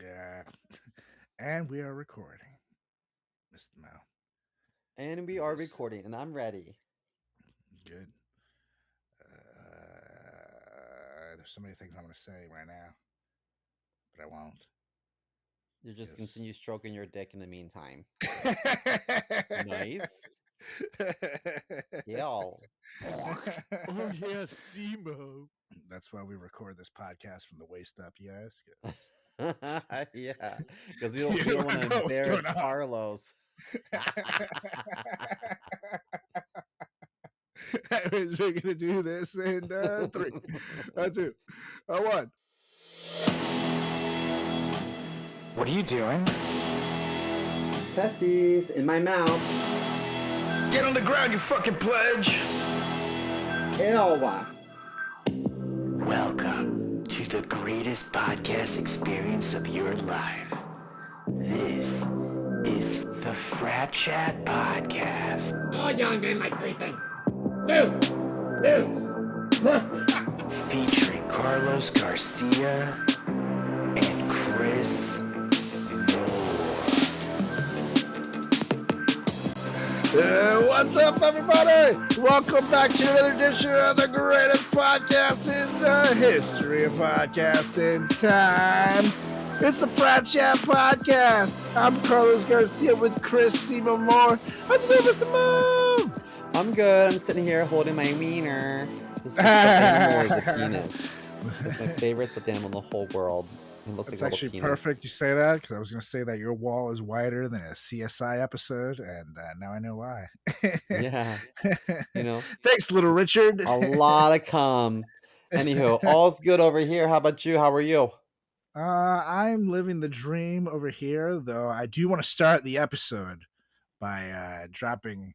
Yeah. And we are recording, Mr. Mao. And we are Yes. recording, and I'm ready. Good. There's so many things I'm going to say right now, but I won't. You just Because. continue stroking your dick in the meantime. Nice. Yeah. Oh, yeah, Simo. That's why we record this podcast from the waist up, yes. Yeah, because You we don't want don't to know what's embarrass going on. Carlos. We're gonna do this in 3, 2, 1. What are you doing? Testes in my mouth. Get on the ground, you fucking pledge! Ew. Welcome to the greatest podcast experience of your life. This is the Frat Chat Podcast. All young men like 3 things. Food, news, pussy. Featuring Carlos Garcia and Chris What's up, everybody? Welcome back to another edition of the greatest podcast in the history of podcasting time. It's the Frat Chat Podcast. I'm Carlos Garcia with Chris Simo Moore. How's it going, Mr. Moore? I'm good. I'm sitting here holding my wiener. This is stuffed animal is a penis. It's my favorite stuffed animal in the whole world. It looks It's like a actually little penis. perfect you say that, because I was going to say that your wall is wider than a CSI episode, and now I know why. Yeah. You know, Thanks, little Richard. a lot of cum. Anywho, all's good over here. How about you? How are you? I'm living the dream over here, though I do want to start the episode by dropping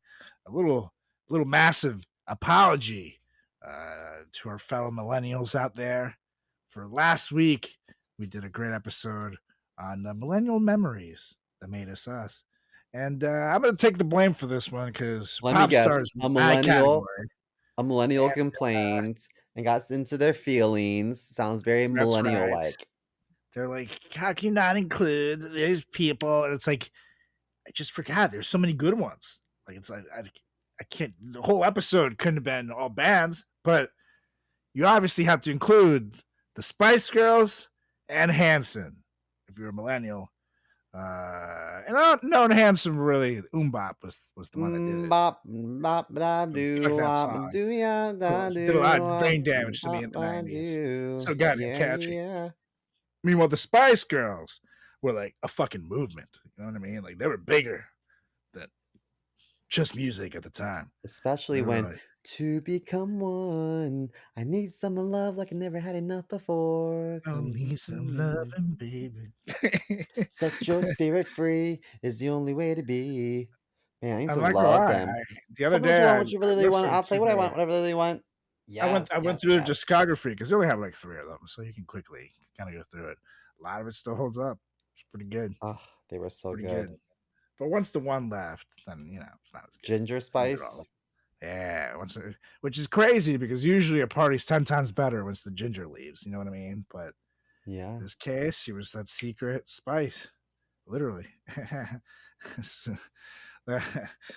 a little massive apology to our fellow millennials out there. For last week, we did a great episode on the millennial memories that made us us. And I'm going to take the blame for this one because Let me pop guess. stars A my category. millennial complained and got into their feelings. Sounds very That's millennial right. like. They're like, how can you not include these people? And it's like, I just forgot. There's so many good ones. Like, it's like, I can't, the whole episode couldn't have been all bands, but you obviously have to include the Spice Girls and Hanson if you're a millennial. And unknown Hanson really, Bop was the one that did it. Bop, bop, da, do, Fuck that bop, song. do, ya, da, Cool. do, Did a lot of brain bop, damage to me in the bop, 90s. do. So goddamn Yeah, catchy. yeah. Meanwhile, the Spice Girls were like a fucking movement. You know what I mean? Like, they were bigger than just music at the time. Especially They were when like, to become one, I need some love like I never had enough before. I'll Come need to some me. loving, baby. Set your spirit free is the only way to be. Man, I used I'm to not gonna love lie. them. The other Tell me what day, you want, I what you really want. listened I'll tell to you what I their, want, whatever I really want. I went Yes, through their yes. discography because they only have like 3 of them, so you can quickly kind of go through it. A lot of it still holds up. It's pretty good. Oh, they were so Pretty good. But once the one left, then it's not as good. Ginger spice. Yeah, which is crazy because usually a party's 10 times better once the ginger leaves. You know what I mean? But yeah, in this case, she was that secret spice, literally. So,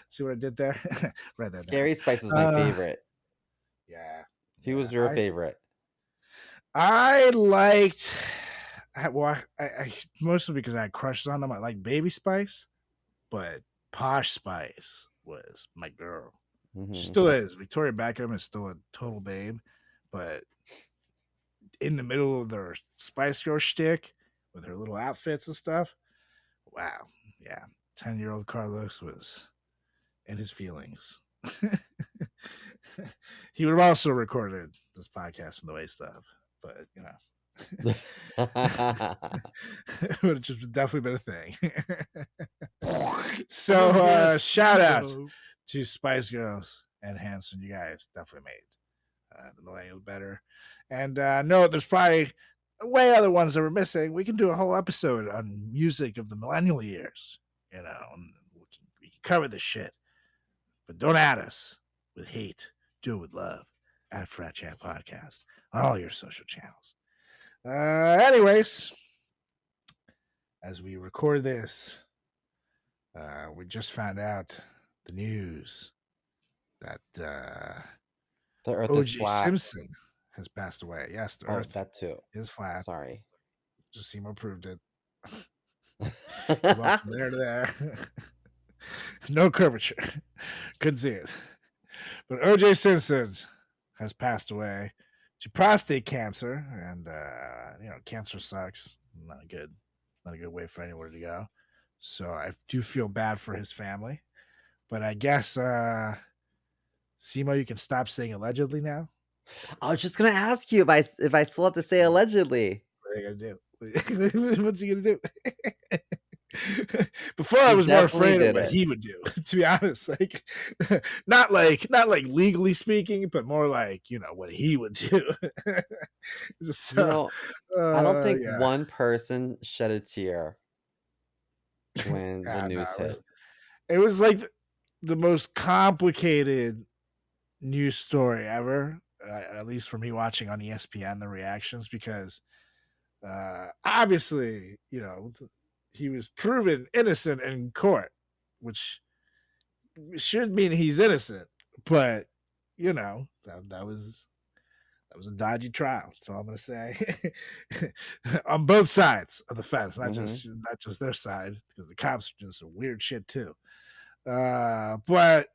see what I did there? Write that Scary down. Spice was my favorite. Yeah. Who was your favorite? I liked. Well, I mostly because I had crushes on them. I like Baby Spice, but Posh Spice was my girl. Mm-hmm. She still is. Victoria Beckham is still a total babe, but in the middle of their Spice Girl shtick with her little outfits and stuff, wow, yeah, 10-year-old Carlos was in his feelings. He would have also recorded this podcast from the waist up, but it would have just definitely been a thing. So shout out to Spice Girls and Hanson. You guys definitely made the millennials better. And no, there's probably way other ones that we're missing. We can do a whole episode on music of the millennial years. And we can cover this shit. But don't add us with hate. Do it with love at Frat Chat Podcast on all your social channels. Anyways, as we record this, we just found out the news that The Earth is O.J. flat. Simpson has passed away. Yes, the Oh, Earth that too. is flat. Sorry. Just Seymour proved it. He walked from there to there. No curvature. Couldn't see it. But O.J. Simpson has passed away to prostate cancer, and cancer sucks. Not a good way for anyone to go. So I do feel bad for his family, but I guess Simo, you can stop saying allegedly now. I was just gonna ask you if I still have to say allegedly. What are you gonna do? What's he gonna do? Before I He was more definitely afraid of did what it. he would do, to be honest. Like not like legally speaking, but more like, what he would do. You So know, I don't think yeah. one person shed a tear when the Yeah, no, news hit. it was like the most complicated news story ever. At least for me watching on ESPN the reactions, because obviously, he was proven innocent in court, which should mean he's innocent. But that was a dodgy trial. That's all I'm gonna say. On both sides of the fence, not Hmm. just their side, because the cops are doing some weird shit too. But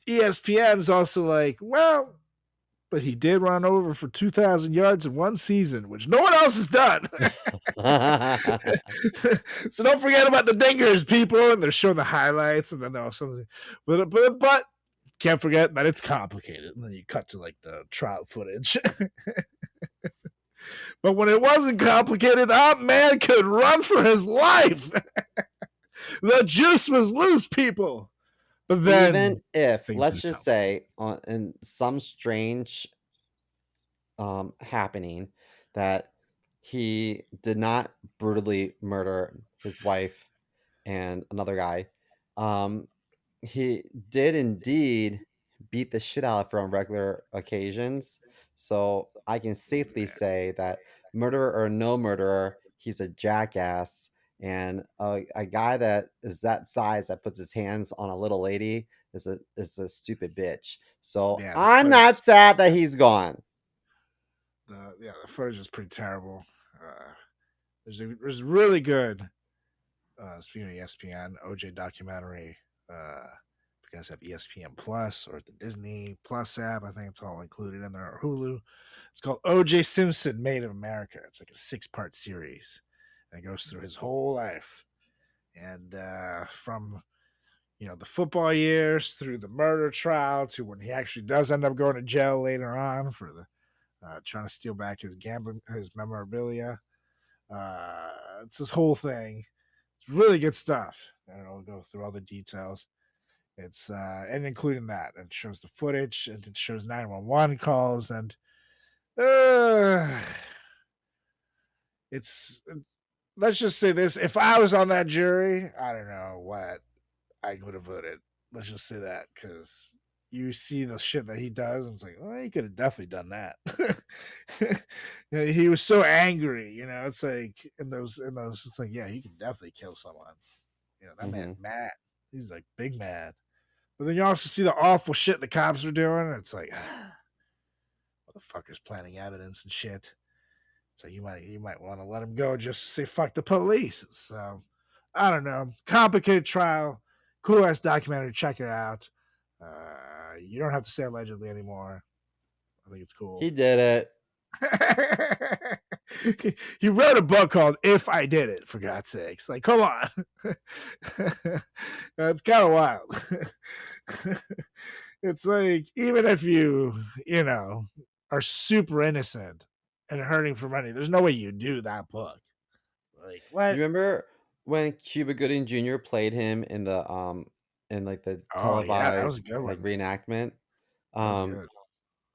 ESPN's also like, well, but he did run over for 2,000 yards in one season, which no one else has done. So don't forget about the dingers, people. And they're showing the highlights, and then they're also, but can't forget that it's complicated. And then you cut to like the trial footage. But when it wasn't complicated, that man could run for his life. The juice was loose, people. But Even then if, things let's didn't just come. say, in some strange happening, that he did not brutally murder his wife and another guy, um, he did indeed beat the shit out of her on regular occasions. So I can safely say that, murderer or no murderer, he's a jackass. And a guy that is that size that puts his hands on a little lady is a stupid bitch. So Yeah, the I'm footage. not sad that he's gone. The footage is pretty terrible. There's really good. Speaking of ESPN, OJ documentary. If you guys have ESPN Plus or the Disney Plus app, I think it's all included in there, or Hulu. It's called OJ Simpson Made in America. It's like a 6-part series, and it goes through his whole life, and from the football years through the murder trial to when he actually does end up going to jail later on for the trying to steal back his gambling, his memorabilia. It's this whole thing. It's really good stuff. And I'll go through all the details. It's and including that, it shows the footage and it shows 911 calls, and uh, it's let's just say this: if I was on that jury, I don't know what I would have voted. Let's just say that, because you see the shit that he does, and it's like, well, he could have definitely done that. He was so angry, It's like in those, it's like, yeah, he can definitely kill someone. That man Hmm. mad. He's like big mad. But then you also see the awful shit the cops are doing. And it's like, motherfuckers planting evidence and shit. So you might want to let him go just to say fuck the police. So I don't know. Complicated trial. Cool ass documentary. Check it out. You don't have to say allegedly anymore. I think it's cool. He did it. He wrote a book called "If I Did It." For God's sakes, like, come on. It's kind of wild. It's like, even if you are super innocent and hurting for money, there's no way you do that book. Like, You what? remember when Cuba Gooding Jr. played him in like the Oh yeah, that was televised a good like one. reenactment? That was Um, good.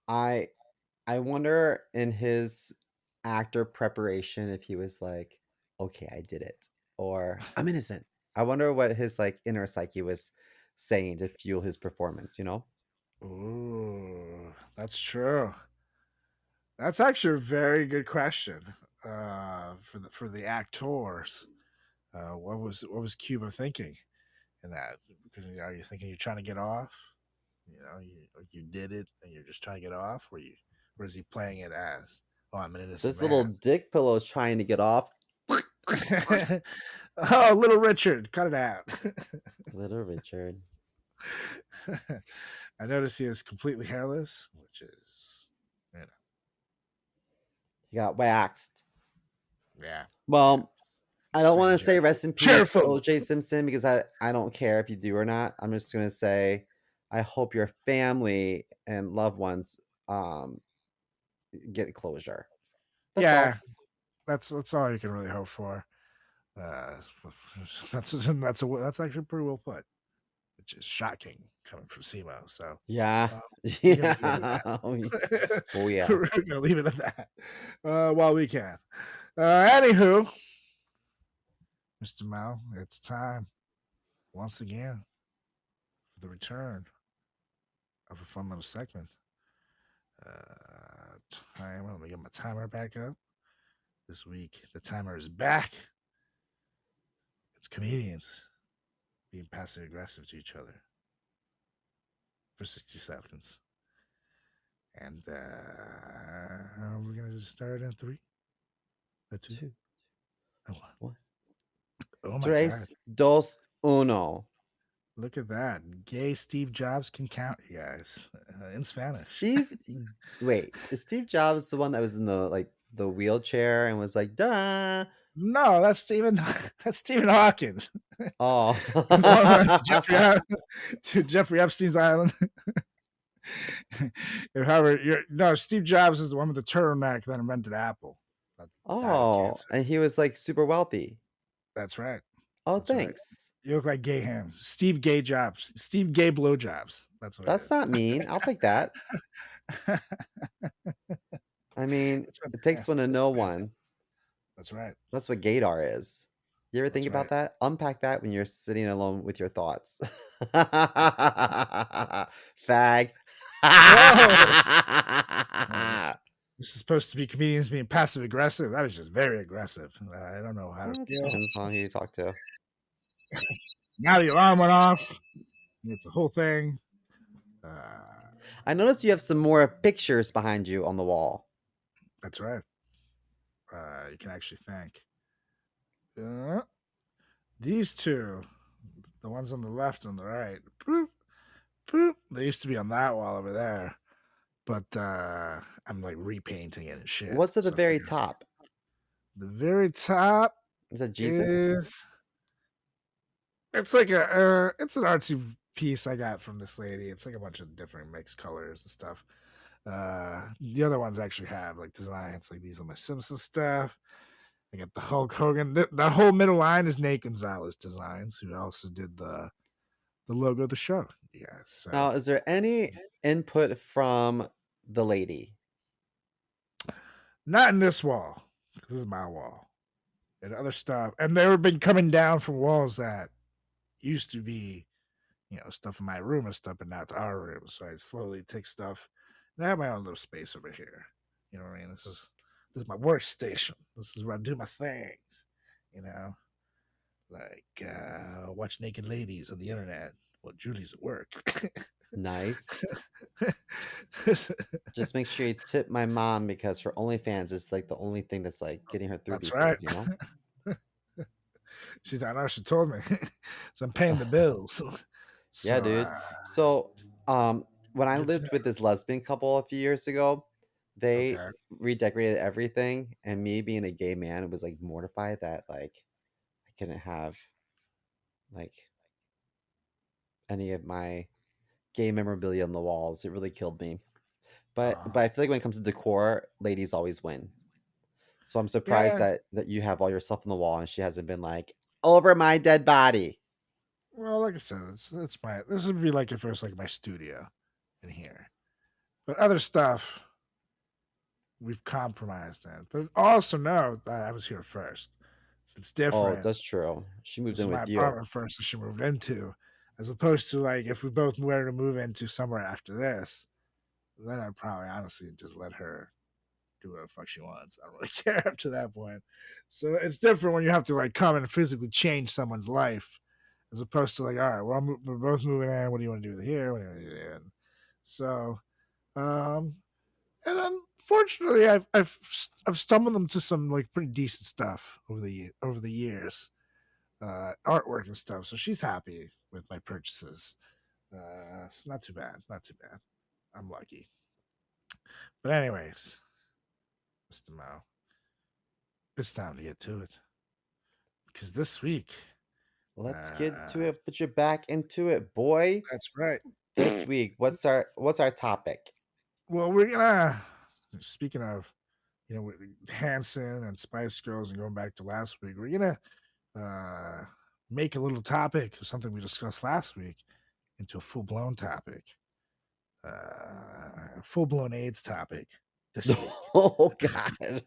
I I wonder in his actor preparation if he was like, okay, I did it, or I'm innocent. I wonder what his like inner psyche was saying to fuel his performance, you know? Ooh, that's true. That's actually a very good question. for the actors. What was Cuba thinking in that? Because are you thinking you're trying to get off? You did it and you're just trying to get off, or is he playing it as, oh, I'm an innocent This little man? dick pillow is trying to get off. Oh, little Richard, cut it out. Little Richard. I notice he is completely hairless, which is, He got waxed. yeah. Well, I don't want to say Saying rest in peace, cheerful. OJ Simpson, because I don't care if you do or not. I'm just going to say I hope your family and loved ones get closure. That's all. That's all you can really hope for. That's actually pretty well put, which is shocking coming from Simo. So Yeah. we're gonna leave it at Yeah. that. Oh, yeah. We're gonna leave it at that while we can. Anywho, Mr. Mao, it's time once again for the return of a fun little segment. Timer. Let me get my timer back up. This week, the timer is back. It's comedians being passive aggressive to each other for 60 seconds. And we're going to just start in 3, 2, and 1. Oh my Tres, God. dos, uno. Look at that. Gay Steve Jobs can count, you guys, in Spanish. Wait, is Steve Jobs the one that was in the wheelchair and was like, duh? No, that's Stephen Hawkins. Oh. To Jeffrey Epstein's island. No, Steve Jobs is the one with the turtleneck that invented Apple. And he was like super wealthy. That's right. Oh, That's right. thanks. You look like Gay Ham. Steve Gay Jobs. Steve Gay Blowjobs. That's what That's not mean. I'll take that. I mean, it takes one to know one. That's right. That's what gaydar is. You ever think That's about right. that? Unpack that when you're sitting alone with your thoughts. Fag. This is supposed to be comedians being passive aggressive. That is just very aggressive. I don't know how to feel. Depends on who you talk to. Now the alarm went off. It's a whole thing. I noticed you have some more pictures behind you on the wall. That's right. You can actually thank these two, the ones on the left and the right. Boop, boop. They used to be on that wall over there, but I'm like repainting it and shit. What's at the very top? The very top is that Jesus? It's like it's an artsy piece I got from this lady. It's like a bunch of different mixed colors and stuff. The other ones actually have like designs. Like these are my Simpsons stuff. I got the Hulk Hogan. That whole middle line is Nate Gonzalez Designs, who also did the logo of the show. Yeah. So. Now, is there any input from the lady? Not in this wall. This is my wall. And other stuff. And they've been coming down from walls that used to be, stuff in my room and stuff, but now it's our room. So I slowly take stuff. And I have my own little space over here. You know what I mean? This is my workstation. This is where I do my things. Like watch naked ladies on the internet while Julie's at work. Nice. Just make sure you tip my mom, because her OnlyFans is like the only thing that's like getting her through these days, She told me. So I'm paying the bills. So, yeah, dude. So when I lived with this lesbian couple a few years ago, they redecorated everything, and me being a gay man was like mortified that like I couldn't have like any of my gay memorabilia on the walls. It really killed me. But I feel like when it comes to decor, ladies always win. So I'm surprised that you have all your stuff on the wall and she hasn't been like, over my dead body. Well, like I said, this would be like if it was like my studio in here. But other stuff we've compromised in. But also know that I was here first. So it's different. Oh, that's true. She moved in with you. My apartment first that she moved into. As opposed to like if we both were to move into somewhere after this, then I'd probably honestly just let her do whatever the fuck she wants. I don't really care up to that point. So it's different when you have to like come and physically change someone's life, as opposed to like, all right, well, we're both moving in. What do you want to do with here? What do you want to do here? So, and unfortunately, I've stumbled into some like pretty decent stuff over the years, artwork and stuff. So she's happy with my purchases. It's not too bad. Not too bad. I'm lucky. But anyways, Mr. Mao, it's time to get to it. Because this week, Let's get to it. Put your back into it, boy. that's right. This week, what's our topic? Well, we're gonna. Speaking of, with Hanson and Spice Girls, and going back to last week, we're gonna make a little topic of something we discussed last week into a full blown topic, full blown AIDS topic. This week. Oh God!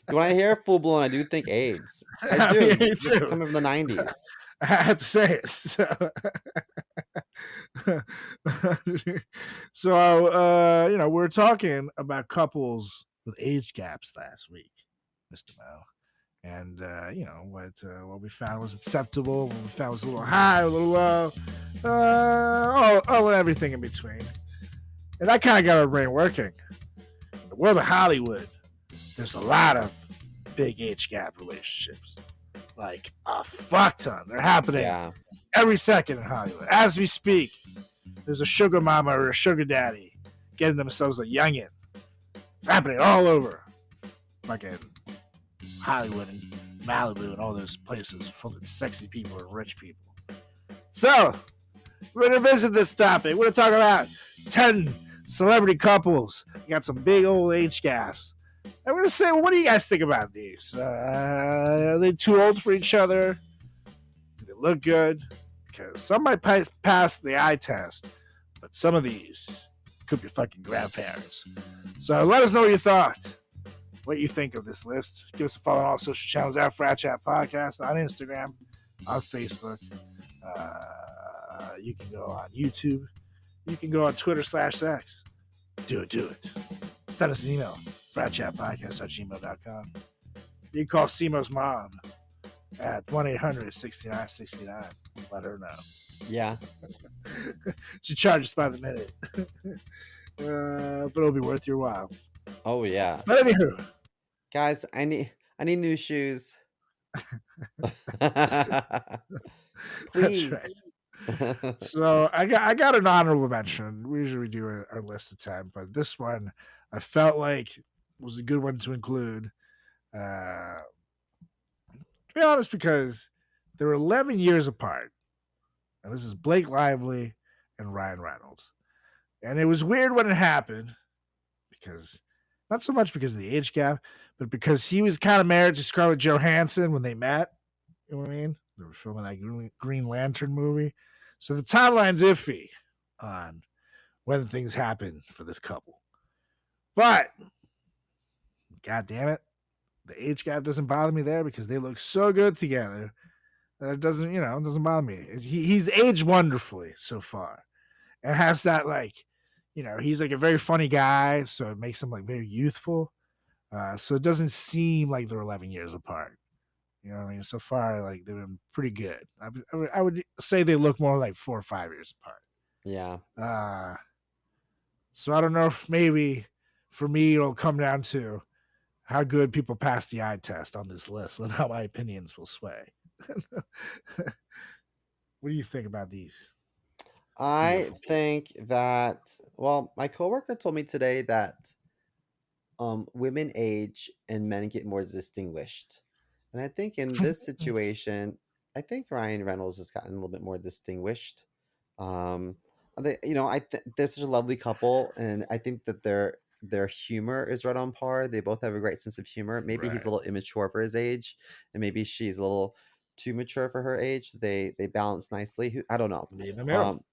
When I hear full blown, I do think AIDS. I do. Me This is too. coming from the 90s. I had to say it. So, we're talking about couples with age gaps last week, Mr. Mel. And, what we found was acceptable, what we found was a little high, a little low, all and everything in between. And I kind of got our brain working. In the world of Hollywood, there's a lot of big age gap relationships. Like a fuck ton. They're happening every second in Hollywood. As we speak, there's a sugar mama or a sugar daddy getting themselves a youngin'. It's happening all over fucking Hollywood and Malibu and all those places full of sexy people and rich people. So, we're going to visit this topic. We're going to talk about 10 celebrity couples. You got some big old age gaps. I'm going to say, well, what do you guys think about these? Are they too old for each other? Do they look good? Because some might pass the eye test, but some of these could be fucking grandparents. So let us know what you thought. What you think of this list. Give us a follow on all social channels at Frat Chat Podcast on Instagram, on Facebook. You can go on YouTube. You can go on Twitter/X. Do it. Send us an email. fratchatpodcast@gmail.com. You can call Simo's mom at 1-800-6969. Let her know. Yeah. She charges by the minute. But it'll be worth your while. Oh yeah. But anywho, guys, I need new shoes. That's Please. right. So I got an honorable mention. We usually do our list of 10, but this one I felt like was a good one to include. To be honest, because they were 11 years apart. And this is Blake Lively and Ryan Reynolds. And it was weird when it happened, because not so much because of the age gap, but because he was kind of married to Scarlett Johansson when they met. You know what I mean? They were filming that Green Lantern movie. So the timeline's iffy on when things happen for this couple. But, God damn it, the age gap doesn't bother me there because they look so good together that it doesn't, it doesn't bother me. He's aged wonderfully so far. And has that, like, he's like a very funny guy, so it makes him like very youthful. So it doesn't seem like they're 11 years apart. You know what I mean? So far, like, they've been pretty good. I would say they look more like 4 or 5 years apart. Yeah. So I don't know if maybe for me it'll come down to how good people pass the eye test on this list and how my opinions will sway. What do you think about these? I think that, my coworker told me today that women age and men get more distinguished. And I think in this situation, I think Ryan Reynolds has gotten a little bit more distinguished. They're such a lovely couple, and I think that their humor is right on par. They both have a great sense of humor. Maybe he's a little immature for his age, and maybe she's a little too mature for her age. They balance nicely. I don't know. Meet in the middle.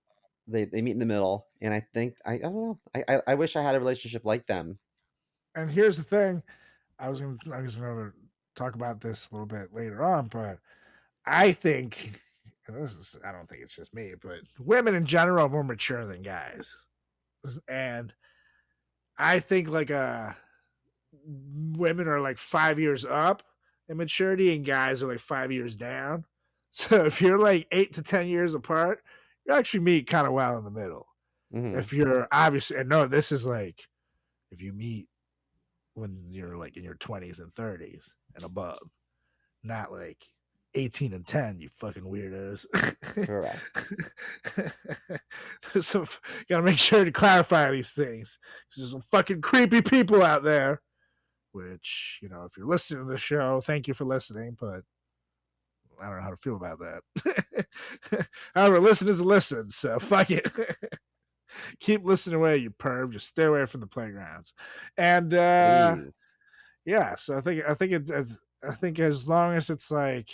They meet in the middle, and I think I don't know. I wish I had a relationship like them. And here's the thing, I was gonna talk about this a little bit later on, but I think, and I don't think it's just me, but women in general are more mature than guys, and I think like a women are like 5 years up in maturity and guys are like 5 years down. So if you're like 8 to 10 years apart, you actually meet kind of well in the middle. Mhm. If you're obviously, and no, this is like if you meet when you're like in your 20s and 30s and above, not like 18 and 10, you fucking weirdos. Correct. So gotta make sure to clarify these things because there's some fucking creepy people out there. Which, you know, if you're listening to the show, thank you for listening, but I don't know how to feel about that. However, listen is a listen, so fuck it. Keep listening away, you perv. Just stay away from the playgrounds. And Please. yeah, so I think as long as it's like,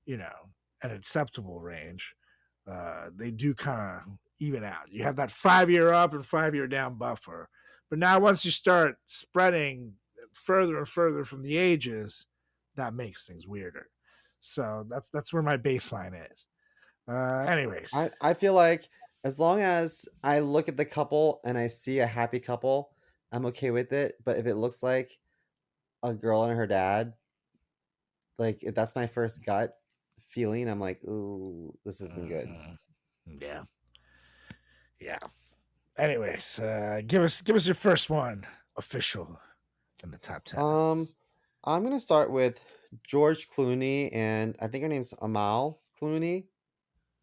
you know, an acceptable range, they do kind of even out. You have that 5 year up and 5 year down buffer. But now once you start spreading further and further from the ages, that makes things weirder. So that's where my baseline is. Anyways, I feel like as long as I look at the couple and I see a happy couple, I'm okay with it. But if it looks like a girl and her dad, like if that's my first gut feeling, I'm like, ooh, this isn't good. Yeah. Yeah. Anyways, give us your first one official in the top 10. I'm gonna start with George Clooney, and I think her name's Amal Clooney.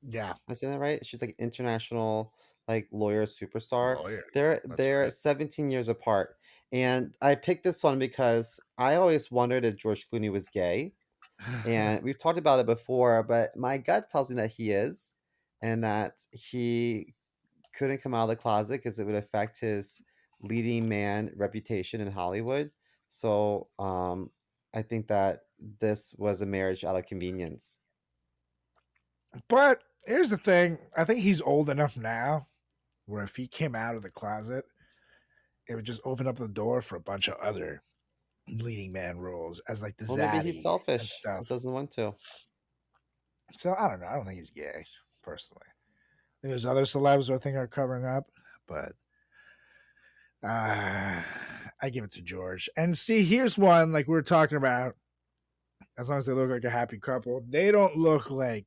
Yeah. Am I saying that right? She's like international like lawyer superstar. Lawyer. They're That's they're right. 17 years apart. And I picked this one because I always wondered if George Clooney was gay. And we've talked about it before, but my gut tells me that he is, and that he couldn't come out of the closet because it would affect his leading man reputation in Hollywood. So I think that this was a marriage out of convenience. But here's the thing. I think he's old enough now where if he came out of the closet, it would just open up the door for a bunch of other leading man roles as like the Well, maybe he's zaddy and selfish. stuff. Doesn't want to. So I don't know. I don't think he's gay, personally. I think there's other celebs who I think are covering up, but I give it to George. And see, here's one like we were talking about. As long as they look like a happy couple, they don't look like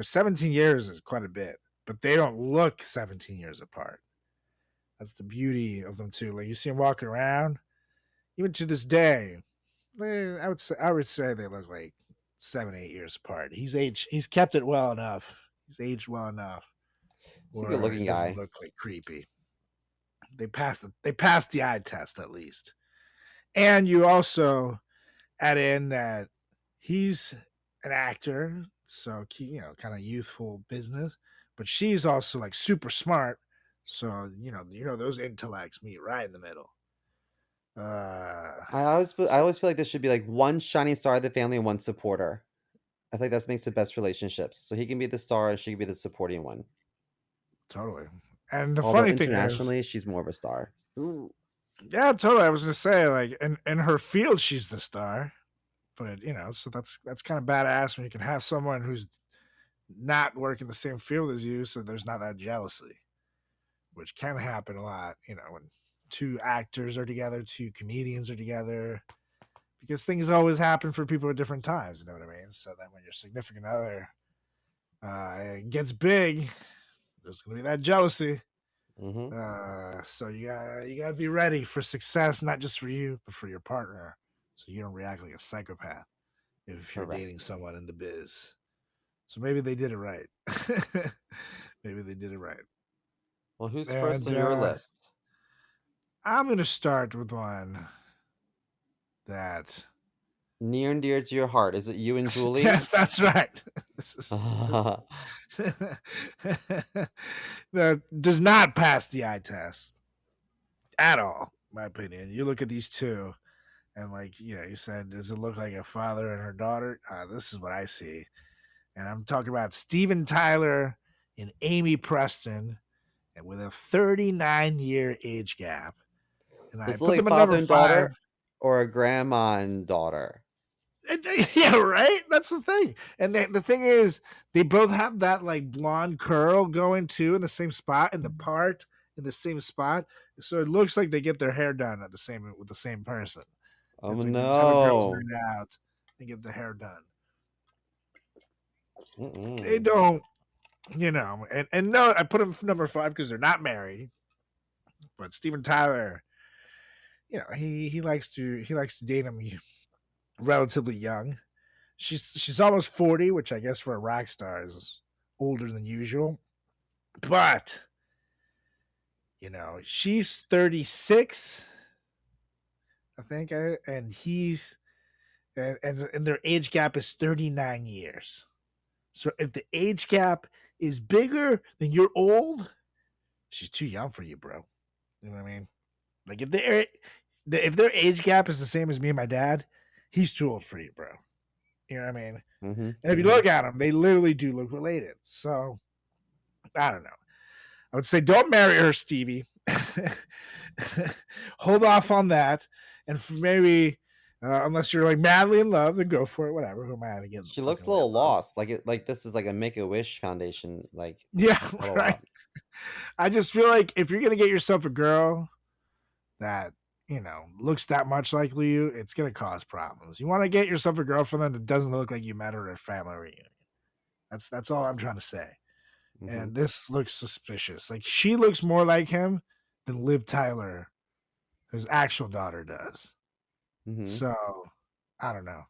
17 years is quite a bit, but they don't look 17 years apart. That's the beauty of them too. Like you see them walking around, even to this day. I would say they look like 7-8 years apart. He's kept it well enough. He's aged well enough. He's a good looking He doesn't guy. look like creepy. They passed the eye test at least. And you also add in that he's an actor, so kind of youthful business, but she's also like super smart. So those intellects meet right in the middle. I always feel like this should be like one shining star of the family and one supporter. I think that makes the best relationships. So he can be the star and she can be the supporting one. Totally. And the Although funny thing is, internationally, she's more of a star. yeah, totally. I was gonna say like in her field, she's the star, but so that's kind of badass when you can have someone who's not working the same field as you, so there's not that jealousy, which can happen a lot. When two actors are together, two comedians are together, because things always happen for people at different times. You know what I mean? So then when your significant other gets big, there's gonna be that jealousy. Mm-hmm. So you gotta be ready for success, not just for you, but for your partner, so you don't react like a psychopath if you're Correct. dating someone in the biz. So maybe they did it right. Maybe they did it right. Well, who's first on your list? I'm gonna start with one that Near and dear to your heart. Is it you and Julie? yes, that's right. That does not pass the eye test at all, in my opinion. You look at these two, and you said, does it look like a father and her daughter? This is what I see, and I'm talking about Steven Tyler and Amy Preston, and with a 39-year age gap. And Does I it put look them like at father number and 5. daughter or a grandma and daughter? Yeah, right. That's the thing. And the thing is, they both have that like blonde curl going too in the same spot, in the part in the same spot. So it looks like they get their hair done with the same person. Oh It's like they just have a girls' no. night out and get their hair done. They Mm-mm. don't, and no, I put them number 5 because they're not married. But Steven Tyler, he likes to date them relatively young. She's almost 40, which I guess for a rock star is older than usual. But she's 36, I think, and he's and their age gap is 39 years. So if the age gap is bigger than you're old, she's too young for you, bro. You know what I mean? Like if their age gap is the same as me and my dad, he's too old for you, bro. You know what I mean? Mm-hmm. And if you look at them, they literally do look related. So I don't know. I would say don't marry her, Stevie. Hold off on that, and maybe unless you're like madly in love, then go for it. Whatever. Who am I to get? She looks a little lost. Like this is like a Make-A-Wish Foundation Yeah, photo right. op. I just feel like if you're gonna get yourself a girl that looks that much like you, it's gonna cause problems. You want to get yourself a girlfriend that doesn't look like you met her at a family reunion. That's all I'm trying to say. Mm-hmm. And this looks suspicious. Like she looks more like him than Liv Tyler, his actual daughter, does. Mm-hmm. So I don't know.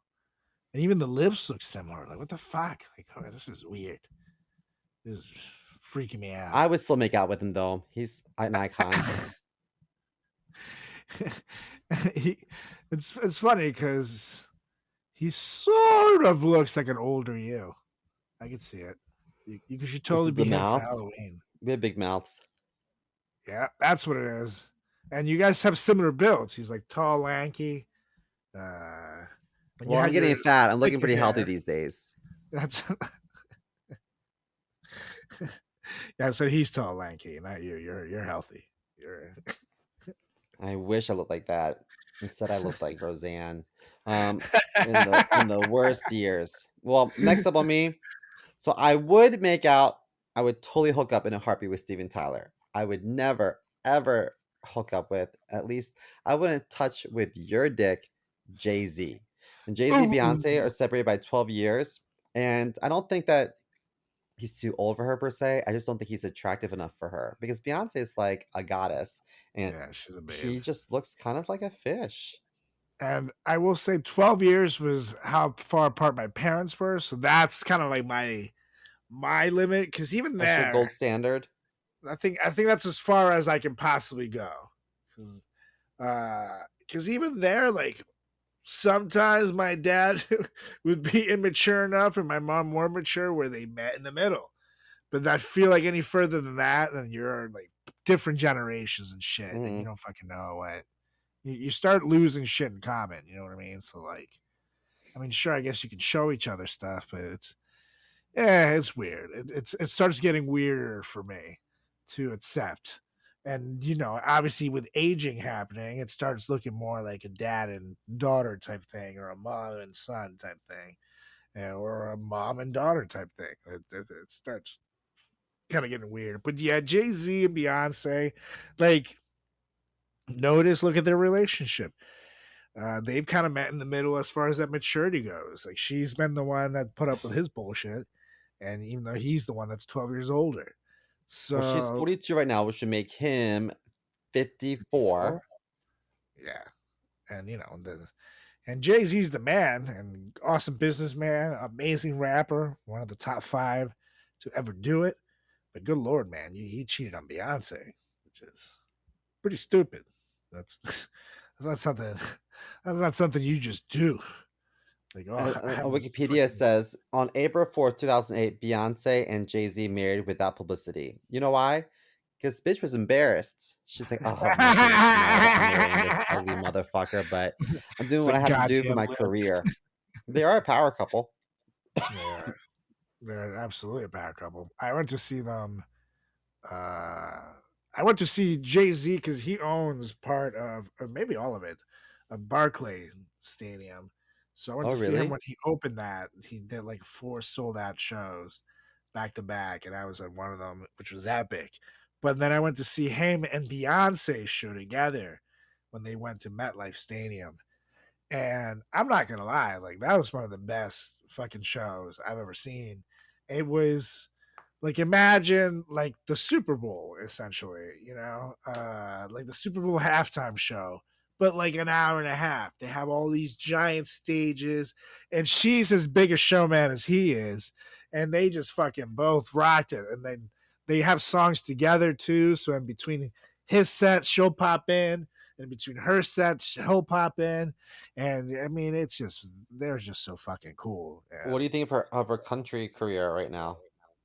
And even the lips look similar. Like what the fuck? Like this is weird. This is freaking me out. I would still make out with him though. He's an icon. It's funny because he sort of looks like an older you. I could see it. You should totally be the him for mouth. Halloween. We have big mouths. Yeah, that's what it is. And you guys have similar builds. He's like tall, lanky. Well, I'm getting fat. I'm looking pretty healthy these days. That's yeah. So he's tall, lanky, not you. You're healthy. I wish I looked like that. Instead, I looked like Roseanne. In the worst years. Well, next up on me. So I would make out. I would totally hook up in a heartbeat with Steven Tyler. I would never ever hook up with. At least I wouldn't touch with your dick, Jay-Z. And Jay-Z and Beyonce are separated by 12 years, and I don't think that he's too old for her per se. I just don't think he's attractive enough for her because Beyonce is like a goddess, and Yeah, she's a babe. he just looks kind of like a fish. And I will say 12 years was how far apart my parents were. So that's kind of like my limit. Because even That's your there, gold standard. I think that's as far as I can possibly go. Because even there, like sometimes my dad would be immature enough and my mom more mature where they met in the middle. But I feel like any further than that, then you're like different generations and shit. And you don't fucking know what. You start losing shit in common, you know what I mean? So like, I mean, sure, I guess you can show each other stuff, but it's weird. It starts getting weirder for me to accept. And obviously with aging happening, it starts looking more like a dad and daughter type thing, or a mom and son type thing, or a mom and daughter type thing. It starts kind of getting weird. But yeah, Jay-Z and Beyonce, like, look at their relationship. They've kind of met in the middle as far as that maturity goes. Like she's been the one that put up with his bullshit, and even though he's the one that's 12 years older. So well, she's 42 right now, which should make him 54. Yeah, and and Jay-Z's the man, and awesome businessman, amazing rapper, one of the top 5 to ever do it. But good lord, man, he cheated on Beyonce, which is pretty stupid. That's not something. That's not something you just do. Like, Wikipedia says on April 4th, 2008, Beyonce and Jay-Z married without publicity. You know why? Because bitch was embarrassed. She's like, oh, I'm not gonna let you know that I'm marrying this ugly motherfucker, but I'm doing what I have to do for my career. They are a power couple. They're absolutely a power couple. I went to see them. I went to see Jay-Z because he owns part of, or maybe all of it, of Barclay Stadium. So I went to see him when he opened that. He did like 4 sold out shows back to back, and I was at one of them, which was epic. But then I went to see him and Beyonce show together when they went to MetLife Stadium. And I'm not gonna lie, like that was one of the best fucking shows I've ever seen. It was like imagine like the Super Bowl essentially, like the Super Bowl halftime show, but like an hour and a half. They have all these giant stages, and she's as big a showman as he is, and they just fucking both rocked it. And then they have songs together too. So in between his set, she'll pop in, and between her set, he'll pop in, and I mean, it's just they're just so fucking cool. What do you think of her country career right now?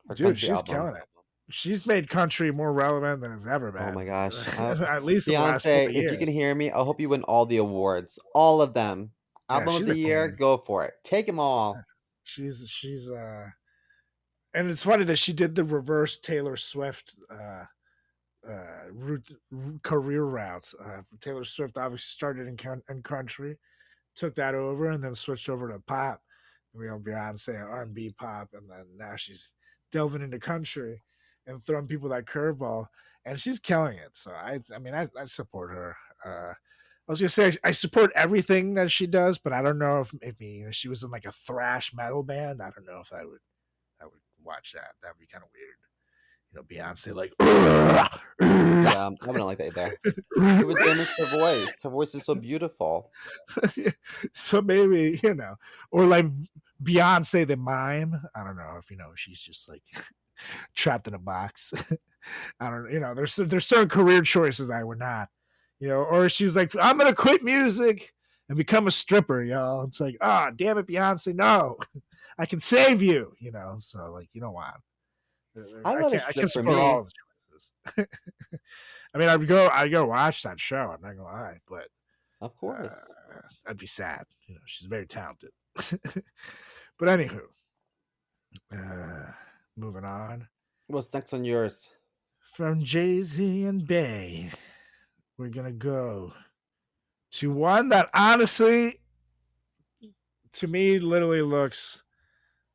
Her Dude, country she's album. killing it. She's made country more relevant than it's ever Oh been. my gosh. At least in the last 4 Beyonce, if you can years. hear me, I hope you win all the awards. All of them. Yeah, Album of she's the a year, queen. go for it. Take them all. She's and it's funny that she did the reverse Taylor Swift career route. Taylor Swift obviously started in country, took that over, and then switched over to pop. Beyonce R&B pop, and then now she's delving into country and throwing people that curveball, and she's killing it. So I mean, I support her. I was gonna say I support everything that she does, but I don't know if maybe she was in like a thrash metal band. I don't know if I would watch that. That'd be kind of weird. Beyonce like Yeah, I wouldn't like that either. It would damage her voice. Her voice is so beautiful. So maybe, or like Beyonce the mime. I don't know if she's just like trapped in a box. I don't there's certain career choices I would not, or she's like, I'm gonna quit music and become a stripper, y'all. It's like, oh damn it, Beyonce, no. I can save you, so like you don't want. I love a I strip can for support all me. of the choices. I mean, I'd go watch that show. I'm not gonna lie, but Of course. I'd be sad. She's very talented. But anywho, moving on What's next on yours? from Jay-Z and Bey, we're gonna go to one that honestly, to me, literally looks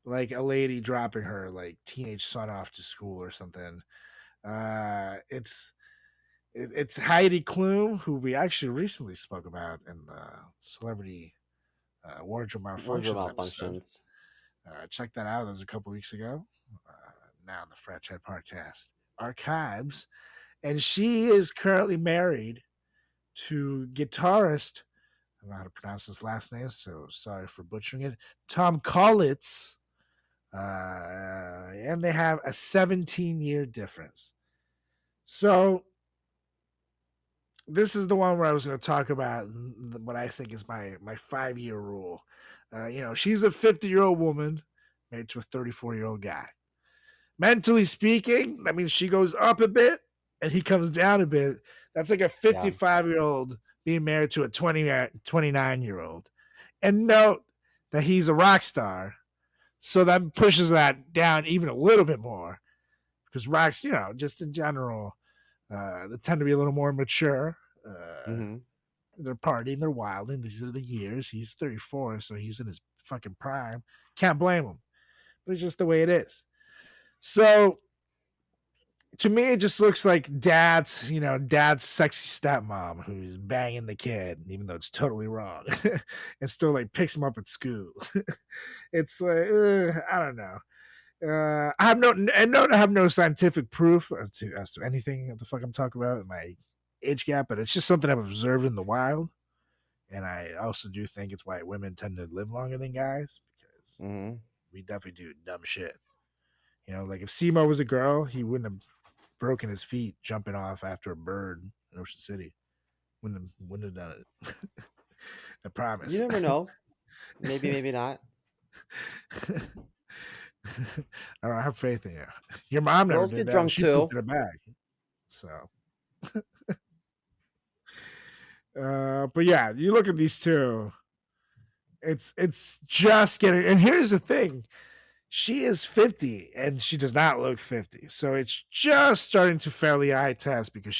like a lady dropping her like teenage son off to school or something. It's Heidi Klum, who we actually recently spoke about in the celebrity wardrobe Wardrobe malfunctions episode. malfunctions. Check that out. That was a couple weeks ago. Now in the Frat Chat Podcast archives. And she is currently married to guitarist, I don't know how to pronounce his last name, so sorry for butchering it, Tom Collitz. And they have a 17-year difference. So this is the one where I was going to talk about what I think is my 5-year rule. She's a 50-year-old woman married to a 34-year-old guy. Mentally speaking, that means she goes up a bit and he comes down a bit. That's like a 55-year-old being married to a 29-year-old. And note that he's a rock star. So that pushes that down even a little bit more. Because rocks, just in general, they tend to be a little more mature. They're partying, they're wilding. These are the years. He's 34, so he's in his fucking prime. Can't blame him. But it's just the way it is. So to me, it just looks like dad's sexy stepmom who's banging the kid, even though it's totally wrong, and still like picks him up at school. It's like I don't know. I have no scientific proof as to anything the fuck I'm talking about in my age gap, but it's just something I've observed in the wild, and I also do think it's why women tend to live longer than guys because we definitely do dumb shit. Like if Simo was a girl, he wouldn't have broken his feet jumping off after a bird in Ocean City. Wouldn't have done it. I promise. You never know. Maybe not. I have faith in you. Your mom never Girls did get that. drunk She too. pooped in a bag. So, but yeah, you look at these two. It's just getting. And here's the thing: she is 50, and she does not look 50. So it's just starting to fairly eye test because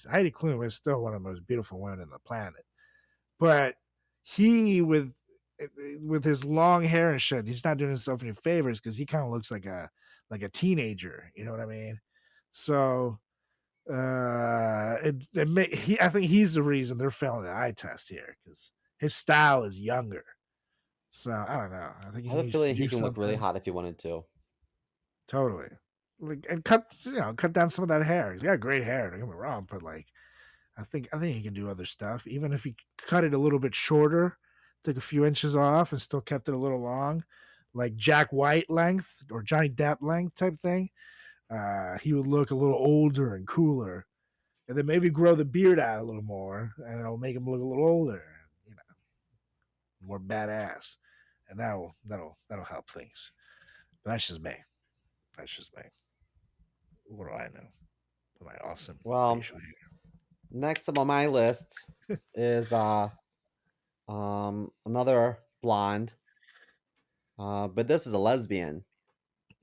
Heidi Klum is still one of the most beautiful women on the planet. But he with his long hair and shit, he's not doing himself any favors because he kind of looks like a teenager. You know what I mean? So I think he's the reason they're failing the eye test here because his style is younger. So I don't know. I think I he have a needs to feeling he do can look really something. hot if he wanted to. Totally. Like, and cut down some of that hair. He's got great hair. Don't get me wrong, but like, I think he can do other stuff. Even if he cut it a little bit shorter, took a few inches off, and still kept it a little long, like Jack White length or Johnny Depp length type thing. He would look a little older and cooler, and then maybe grow the beard out a little more, and it'll make him look a little older, more badass, and that'll help things. But that's just me. That's just me. What do I know? With my awesome Well, facial hair. next up on my list is another blonde. But this is a lesbian.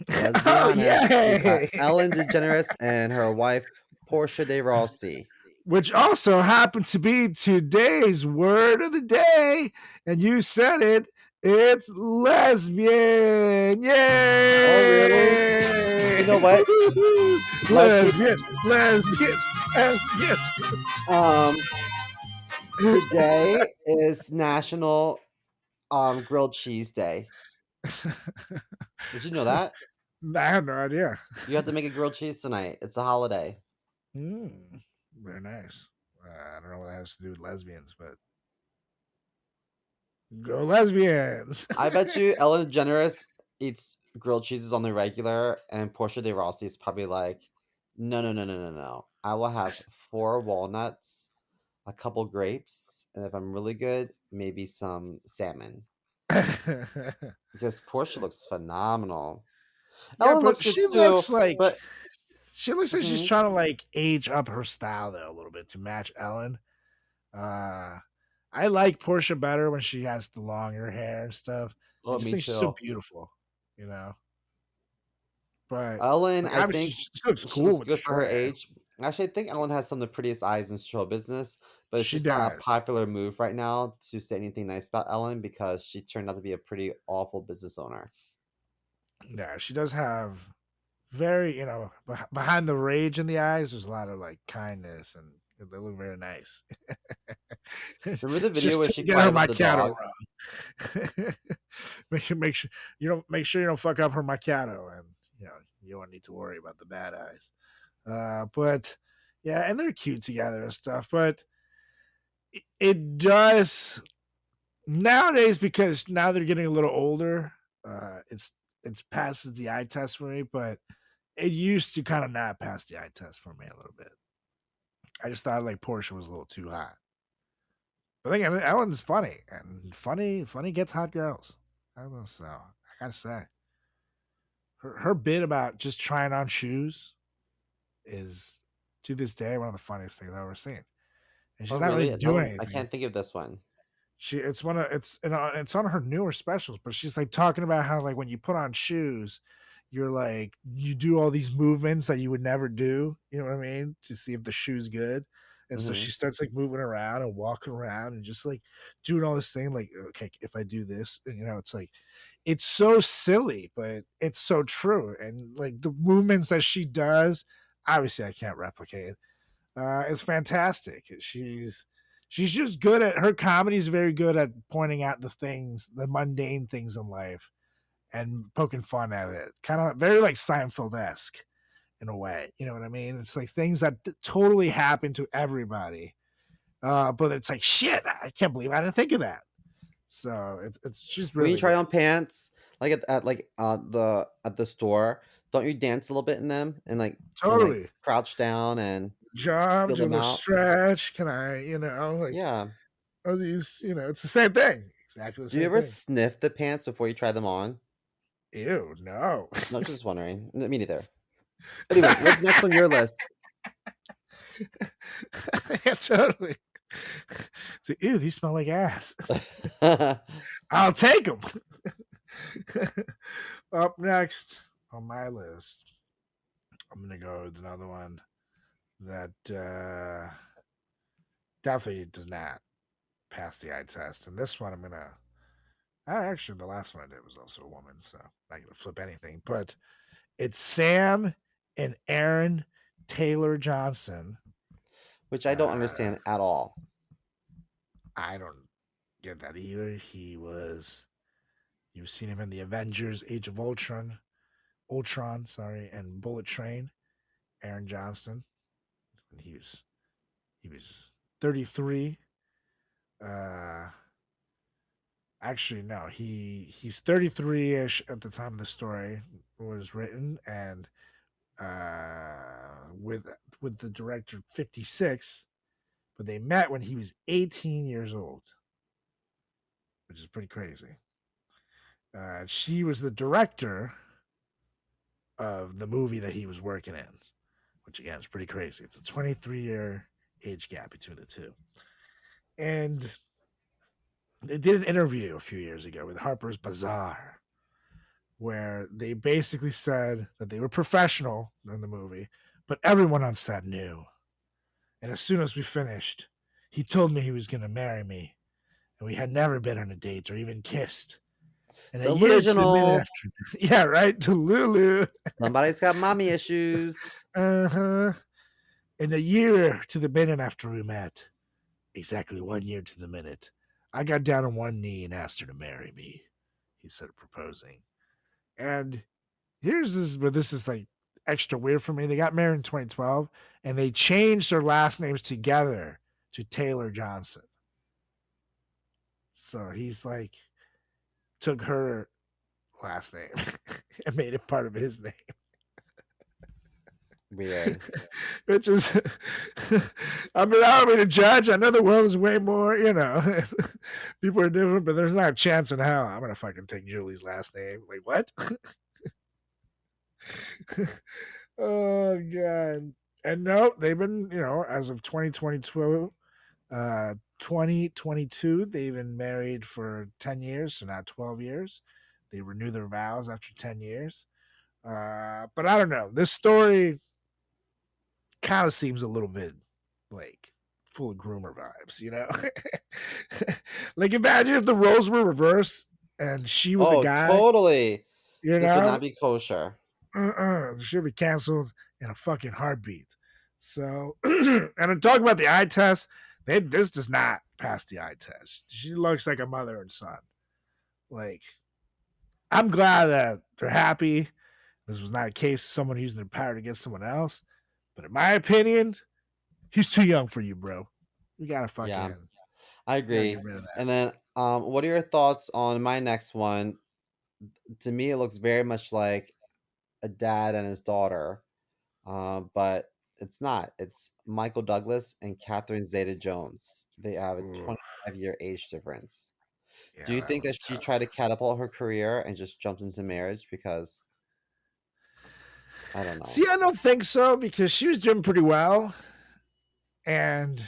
Let's be Oh honest. We got yay! Ellen DeGeneres and her wife Portia de Rossi. Which also happened to be today's word of the day, and you said it. It's lesbian. Yay! Oh, really? You know what? lesbian, lesbian, lesbian. Today is National Grilled Cheese Day. Did you know that? I had no idea. You have to make a grilled cheese tonight. It's a holiday. Very nice. I don't know what that has to do with lesbians, but go lesbians. I bet you Ellen DeGeneres eats grilled cheeses on the regular, and Portia de Rossi is probably like, no. I will have 4 walnuts, a couple grapes, and if I'm really good, maybe some salmon. Because Portia looks phenomenal. Yeah, Ellen but looks good too, but she looks like she's trying to like age up her style though a little bit to match Ellen. I like Portia better when she has the longer hair and stuff. I oh, just me think she's so too. beautiful, you know. But Ellen, like I obviously think she looks she cool looks with the good for her short hair. age. Actually, I think Ellen has some of the prettiest eyes in show business, but it's She just not a does. popular move right now to say anything nice about Ellen because she turned out to be a pretty awful business owner. Yeah, she does have very, behind the rage in the eyes, there's a lot of like kindness and they look very nice. Remember the video Just where to she get her cried about the macchiato dog? wrong. make sure you don't fuck up her macchiato, and you don't need to worry about the bad eyes. But yeah, and they're cute together and stuff. But it does nowadays because now they're getting a little older. It's passes the eye test for me, but it used to kind of not pass the eye test for me a little bit. I just thought like Portia was a little too hot. But I think Ellen's funny, and funny gets hot girls. I don't know, so I gotta say, her bit about just trying on shoes is to this day one of the funniest things I've ever seen. And Oh, she's not really really? doing No, I anything. can't think of this one. It's on her newer specials, but she's like talking about how like when you put on shoes, you're like you do all these movements that you would never do, you know what I mean, to see if the shoe's good. And so Hmm. she starts like moving around and walking around and just like doing all this thing like, okay, if I do this, and, it's like it's so silly, but it's so true. And like the movements that she does, obviously I can't replicate. It's fantastic. She's just good at her comedy is very good at pointing out the mundane things in life and poking fun at it. Kind of very like Seinfeld esque in a way. You know what I mean? It's like things that totally happen to everybody. But it's like shit. I can't believe I didn't think of that. So it's just When you really try good. on pants, like at the store, don't you dance a little bit in them and like Totally. crouch down and Jump, feel do a them little out? stretch. Can I, like Yeah. are these, it's the same thing. Exactly the Do you same ever thing. sniff the pants before you try them on? Ew, no. No, just wondering. Me neither. Anyway, what's next on your list? Yeah, totally. So, ew, these smell like ass. Oh, I'll take them. Up next on my list, I'm gonna go with another one that definitely does not pass the eye test. And this one, actually, the last one I did was also a woman, so I'm not gonna flip anything. But it's Sam and Aaron Taylor Johnson. which I don't understand at all. I don't get that either. You've seen him in the Avengers, Age of Ultron, and Bullet Train. Aaron Johnston. He was 33. Actually, no, he's 33-ish at the time the story was written, and with the director 56, but they met when he was 18 years old, which is pretty crazy. She was the director of the movie that he was working in, which again is pretty crazy. It's a 23-year age gap between the two. And they did an interview a few years ago with Harper's Bazaar where they basically said that they were professional in the movie, but everyone on set knew. And as soon as we finished, he told me he was going to marry me, and we had never been on a date or even kissed. And a year to the minute after, yeah, right, to Lulu. Somebody's got mommy issues. And a year to the minute after we met, exactly 1 year to the minute, I got down on one knee and asked her to marry me. He said, proposing. And here's this, where this is like extra weird for me. They got married in 2012, and they changed their last names together to Taylor Johnson. So he's like, took her last name and made it part of his name. Weird. Which is, I mean, I don't mean to judge. I know the world is way more, people are different, but there's not a chance in hell I'm going to fucking take Julie's last name. Like, what? Oh, God. And no, they've been, as of 2022, 2022, they've been married for 10 years, so now 12 years. They renew their vows after 10 years. But I don't know. This story kind of seems a little bit like full of groomer vibes, Like, imagine if the roles were reversed and she was a guy. Totally. This would not be kosher. She'll be canceled in a fucking heartbeat. So, and I'm talking about the eye test. This does not pass the eye test. She looks like a mother and son. Like, I'm glad that they're happy. This was not a case of someone using their power against someone else. But in my opinion, he's too young for you, bro. You gotta fucking. Yeah, I agree. And then, what are your thoughts on my next one? To me, it looks very much like a dad and his daughter, but it's not. It's Michael Douglas and Catherine Zeta-Jones. They have a 25-year age difference. Yeah, do you think that she tried to catapult her career and just jumped into marriage? Because I don't know. See, I don't think so, because she was doing pretty well, and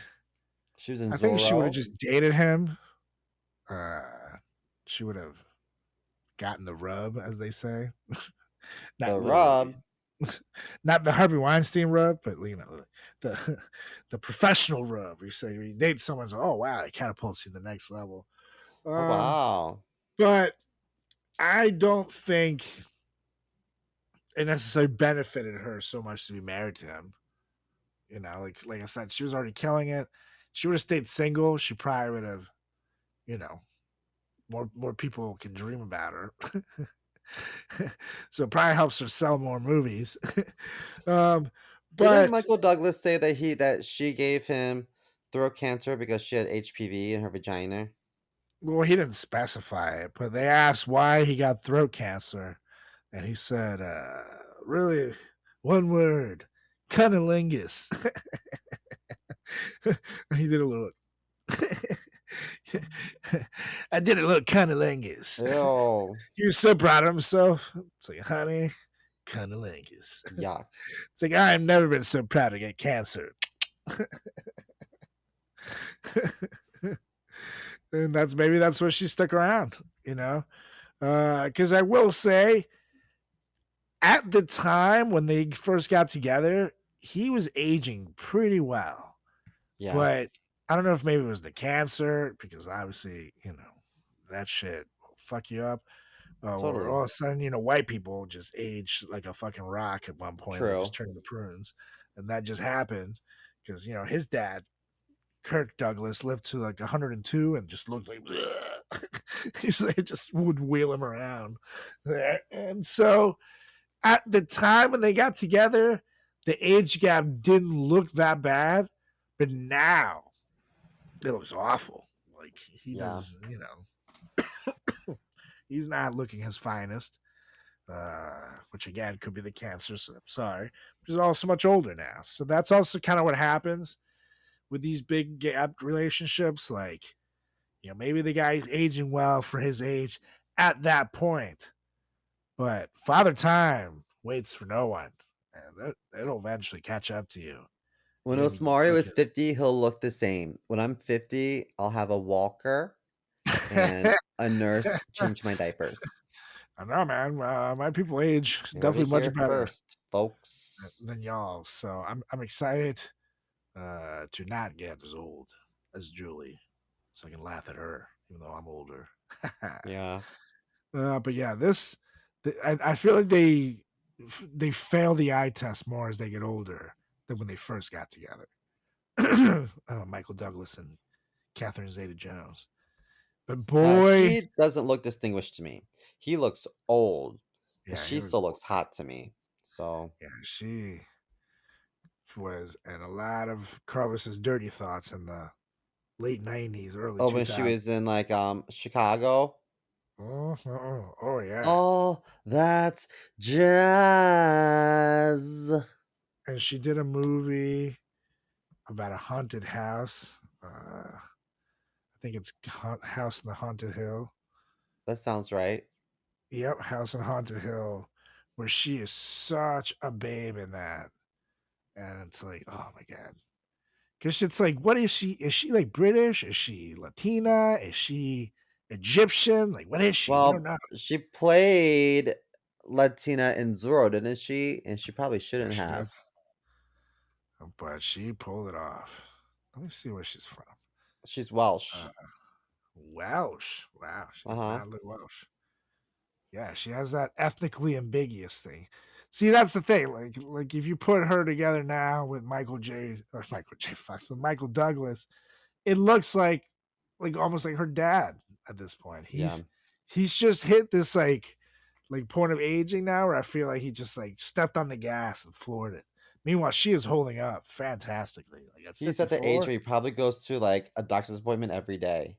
she was in I think she would have just dated him. She would have gotten the rub, as they say. Not the rub. Not the Harvey Weinstein rub, but the professional rub. You say you date someone, so, oh wow, it catapults you to the next level. Wow. But I don't think it necessarily benefited her so much to be married to him. Like I said, she was already killing it. She would have stayed single. She probably would have, more people can dream about her. So it probably helps her sell more movies. But didn't Michael Douglas say that she gave him throat cancer because she had HPV in her vagina? Well, he didn't specify it, but they asked why he got throat cancer, and he said, really, one word, cunnilingus. He did a little I did a little cunnilingus. Ew. He was so proud of himself. It's like, honey, cunnilingus. Yuck. It's like, I've never been so proud to get cancer. And maybe that's why she stuck around, because I will say, at the time when they first got together, he was aging pretty well. Yeah. But I don't know if maybe it was the cancer, because obviously, that shit will fuck you up. Totally. Or all of a sudden, white people just age like a fucking rock at one point. True. They just turn to prunes. and that just happened because his dad, Kirk Douglas, lived to like 102 and just looked like usually it just would wheel him around there. And so at the time when they got together, the age gap didn't look that bad, but now it looks awful. Like he does, he's not looking his finest. Which again could be the cancer. So I'm sorry. He's also much older now, so that's also kind of what happens with these big gap relationships. Like, maybe the guy's aging well for his age at that point, but Father Time waits for no one, and it'll eventually catch up to you. When Maybe Osmario is quicker. 50, he'll look the same. When I'm 50, I'll have a walker and a nurse change my diapers. I know, man. My people age You heard it definitely much here better first, folks. than y'all. So I'm excited to not get as old as Julie, so I can laugh at her, even though I'm older. Yeah. But yeah, I feel like they fail the eye test more as they get older than when they first got together. Michael Douglas and Catherine Zeta-Jones. But boy, He doesn't look distinguished to me. He looks old. But yeah, she still looks hot to me. So yeah, she was in a lot of Carlos's dirty thoughts in the late 90s, early 2000s. when she was in like Chicago. Oh yeah. Oh, that's jazz. And she did a movie about a haunted house. I think it's House in the Haunted Hill. That sounds right. Yep, House in Haunted Hill, where she is such a babe in that. And it's like, oh my God. Because it's like, what is she? Is she like British? Is she Latina? Is she Egyptian? Like, what is she? You don't Well, know. she played Latina in Zorro, didn't she? And she probably Yeah, shouldn't she have. did. But she pulled it off. Let me see where she's from. She's Welsh. Welsh. Wow. She does Uh-huh. not look Welsh. Yeah, she has that ethnically ambiguous thing. See, that's the thing. Like if you put her together now with Michael J. Fox with Michael Douglas, it looks like almost like her dad at this point. Yeah. He's just hit this like point of aging now where I feel like he just like stepped on the gas and floored it. Meanwhile, she is holding up fantastically. Like at He's at the age 54, where he probably goes to like a doctor's appointment every day.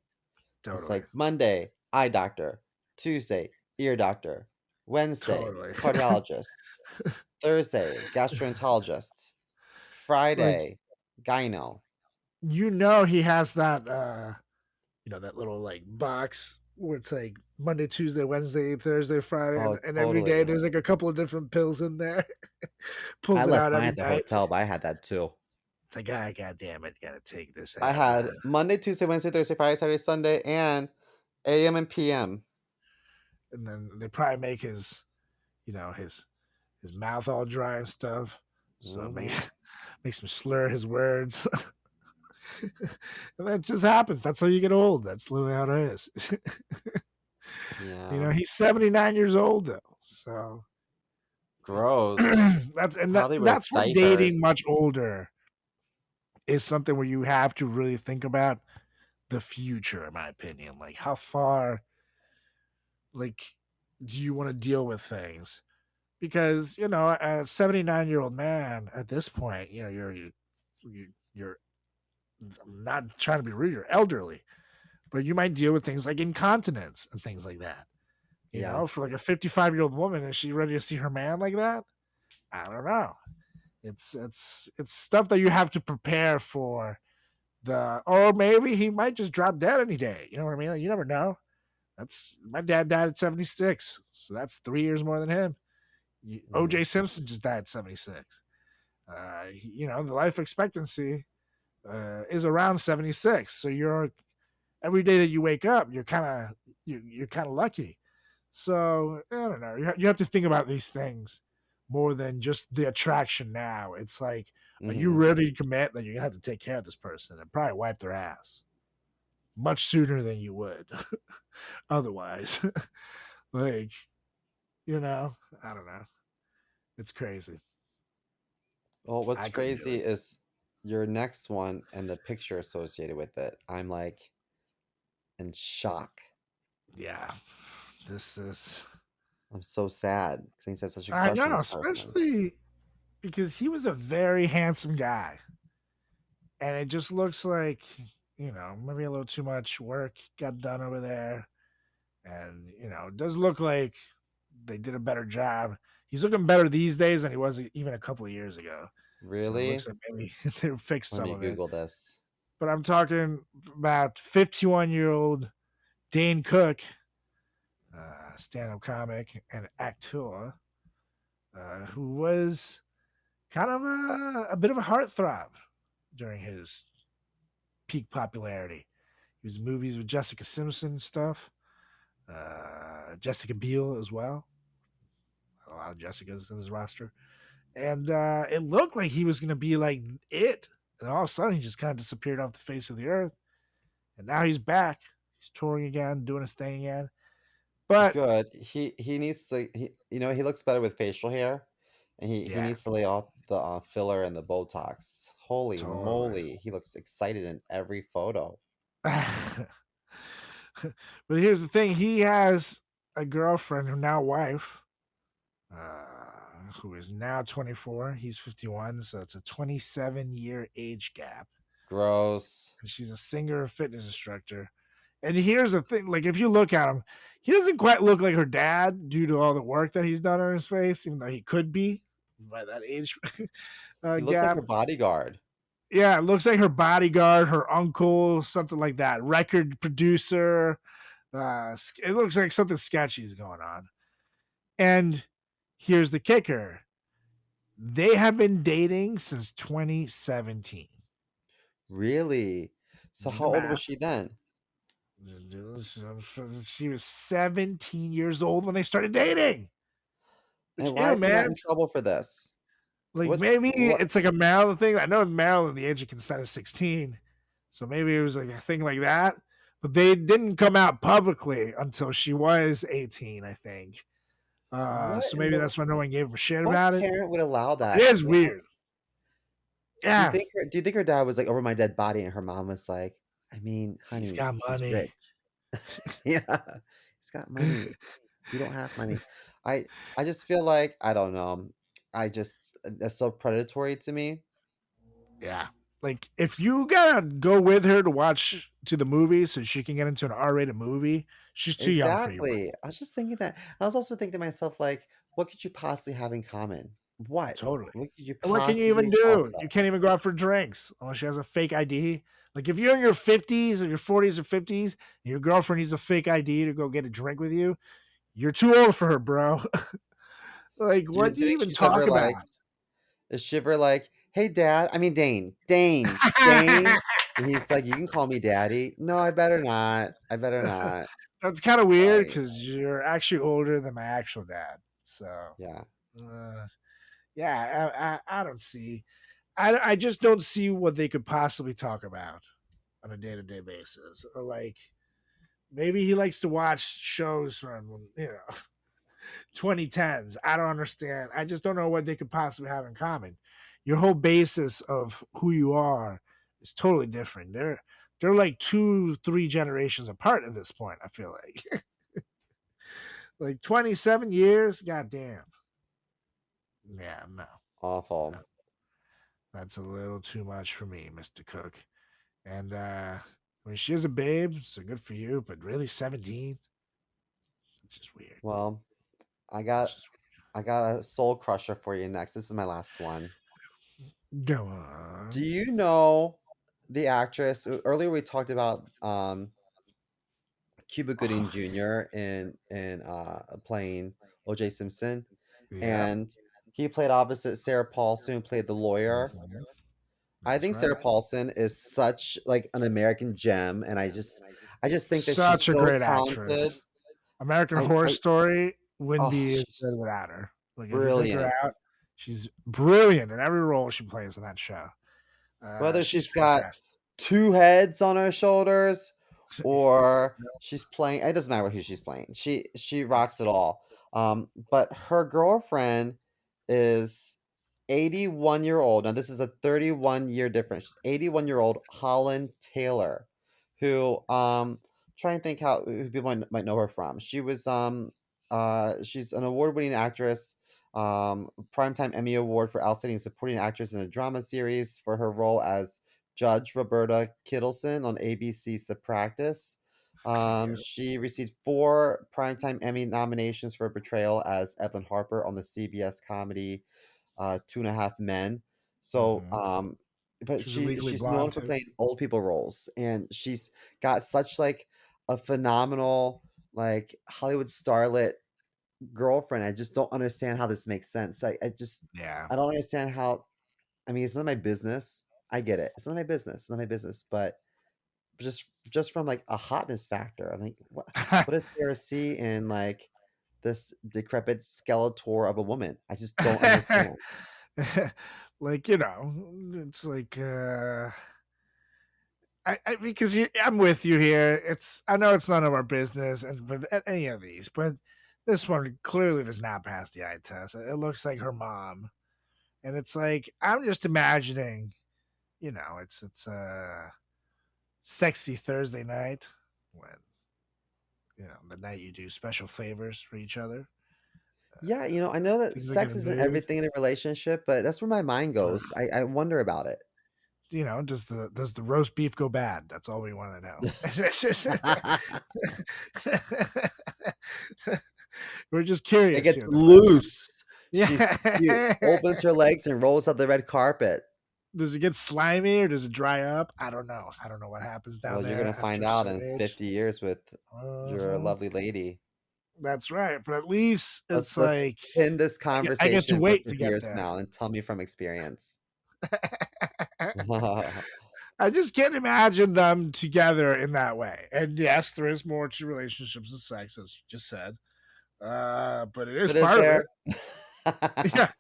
It's totally, like Monday, eye doctor. Tuesday, ear doctor. Wednesday, totally. cardiologist. Thursday, gastroenterologist. Like Friday, gyno. he has that that little like box where it's like Monday, Tuesday, Wednesday, Thursday, Friday, Oh, and every day totally. there's like a couple of different pills in there. Pulls I it left out mine every at the night. hotel, but I had that too. It's like, ah, God damn it, gotta take this I out. had Monday, Tuesday, Wednesday, Thursday, Friday, Saturday, Sunday, and AM and PM. And then they probably make his his mouth all dry and stuff. So it makes him slur his words. And that just happens. That's how you get old. That's literally how it is. Yeah. He's 79 years old though. So Gross. Probably wears that's where diapers. dating much older is something where you have to really think about the future, in my opinion. Like how far like do you want to deal with things? Because, a 79-year-old man at this point, you're I'm not trying to be rude, you're elderly, but you might deal with things like incontinence and things like that. Yeah. For like a 55-year-old woman, is she ready to see her man like that? I don't know. It's stuff that you have to prepare for or maybe he might just drop dead any day. You know what I mean? Like, you never know. That's my dad died at 76, so that's 3 years more than him. OJ Simpson just died at 76. The life expectancy is around 76. So every day that you wake up, you're kind of lucky. So I don't know. You have to think about these things more than just the attraction now. It's like, are you ready to commit that you're gonna have to take care of this person and probably wipe their ass much sooner than you would otherwise? I don't know. It's crazy. Well, what's I couldn't do crazy it. is your next one and the picture associated with it. I'm like in shock. Yeah, this is. I'm so sad because I have such a I crush on know, this person. especially because he was a very handsome guy, and it just looks like maybe a little too much work got done over there, and it does look like they did a better job. He's looking better these days than he was even a couple of years ago. So it looks Really? like maybe they fixed Let some me of it. Google this. But I'm talking about 51-year-old Dane Cook, stand-up comic and actor, who was kind of a bit of a heartthrob during his peak popularity. He was in movies with Jessica Simpson and stuff, Jessica Biel as well. A lot of Jessicas in his roster. And it looked like he was going to be like it. And all of a sudden, he just kind of disappeared off the face of the earth. And now he's back. He's touring again, doing his thing again. But Good. He needs to. He looks better with facial hair, and he yeah, needs to lay off the filler and the Botox. Holy totally. moly, he looks excited in every photo. But here's the thing: he has a girlfriend, or now wife, who is now 24. He's 51, so it's a 27-year age gap. Gross. And she's a singer and fitness instructor. And here's the thing: like, if you look at him, he doesn't quite look like her dad due to all the work that he's done on his face, even though he could be by that age He looks like gap. her bodyguard. Yeah, it looks like her bodyguard, her uncle, something like that. Record producer. It looks like something sketchy is going on. And here's the kicker: they have been dating since 2017. Really? So Do how the old was math. she then? She was 17 years old when they started dating. And Which, why is he not man, in trouble for this? like What? maybe What? it's like a Maryland thing. I know in Maryland the age of consent is 16, so maybe it was like a thing like that. But they didn't come out publicly until she was 18, I think. What So in maybe the? that's why no one gave a shit What about it. parent would allow It that? is weird. Do you Yeah, think her? Do you think her dad was like over my dead body, and her mom was like, "I mean, he's honey, got he's rich. money. Yeah, he's got money. You don't have money." I I just feel like I don't know. I just that's so predatory to me. Yeah. Like if you gotta go with her to watch to the movie so she can get into an R-rated movie, she's too young for you, bro. Exactly. I was just thinking that. I was also thinking to myself, like, what could you possibly have in common? What? Totally. What could you And what can you even possibly talk do? about? You can't even go out for drinks unless she has a fake ID. Like if you're in your 50s or your 40s or 50s and your girlfriend needs a fake ID to go get a drink with you, you're too old for her, bro. Like Do you what do you think even she's ever talk about? like, is she ever like, hey, dad? I mean, Dane. And he's like, you can call me daddy. No, I better not. I better not. That's kind of weird Like, because you're actually older than my actual dad. So yeah. uh, yeah, I don't see. I just don't see what they could possibly talk about on a day-to-day basis. Or like maybe he likes to watch shows from 2010s. I don't understand. I just don't know what they could possibly have in common. Your whole basis of who you are is totally different. They're like 2-3 generations apart at this point, I feel like. Like 27 years, goddamn. Yeah, no. Awful. That's a little too much for me, Mr. Cook. And I mean, she is a babe, so good for you. But really, 17? It's just weird. Well, I It's got just I got a soul crusher for you next. This is my last one. weird. Go Do on. you know the actress? Earlier we talked about Cuba Gooding Oh, Jr. in playing O.J. Simpson, yeah, and he played opposite Sarah Paulson, who played the lawyer. mhm, I that's think Sarah right. Paulson is such like an American gem, and I just think that she's Such a so great talented. actress. American Horror I Story wouldn't oh, be as she's good without her. Like if you take her brilliant. out, she's brilliant in every role she plays in that show. Whether She's she's got fantastic. two heads on her shoulders or she's playing, it doesn't matter who she's playing. She rocks it all. But her girlfriend is 81-year-old. Now this is a 31-year difference. 81-year-old Holland Taylor, who try and think who people might know her from. She's an award-winning actress. Primetime Emmy Award for Outstanding Supporting Actress in a Drama Series for her role as Judge Roberta Kittleson on ABC's The Practice. She received 4 Primetime Emmy nominations for her portrayal as Evelyn Harper on the CBS comedy Two and a Half Men. So, but She was Legally she's Blonde known for too. playing old people roles, and she's got such like a phenomenal like Hollywood starlet girlfriend. I just don't understand how this makes sense. Yeah. I don't understand how. I mean, it's not my business. I get it. It's not my business. It's not my business. But just from like a hotness factor, I'm like, what does Sarah see in like this decrepit skeletor of a woman? I just don't understand. Like, it's like because I'm with you here. I know it's none of our business, and with any of these, but this one clearly does not pass the eye test. It looks like her mom, and it's like I'm just imagining, it's a sexy Thursday night when the night you do special favors for each other. Yeah, I know that Things like in sex a isn't mood. everything in a relationship, but that's where my mind goes. I wonder about it. Does the roast beef go bad? That's all we want to know. We're just curious. It gets Here, loose. She yeah. opens her legs and rolls out the red carpet. Does it get slimy or does it dry up? I don't know. I don't know what happens down Well, you're there gonna after find a out certain in age. 50 years with your lovely lady. That's right. But at least it's Let's like pin this I get to conversation for wait to 50 get years from there. now and tell me from experience. I just can't imagine them together in that way. And yes, there is more to relationships and sex, as you just said. But it is But is part of there? it. Yeah.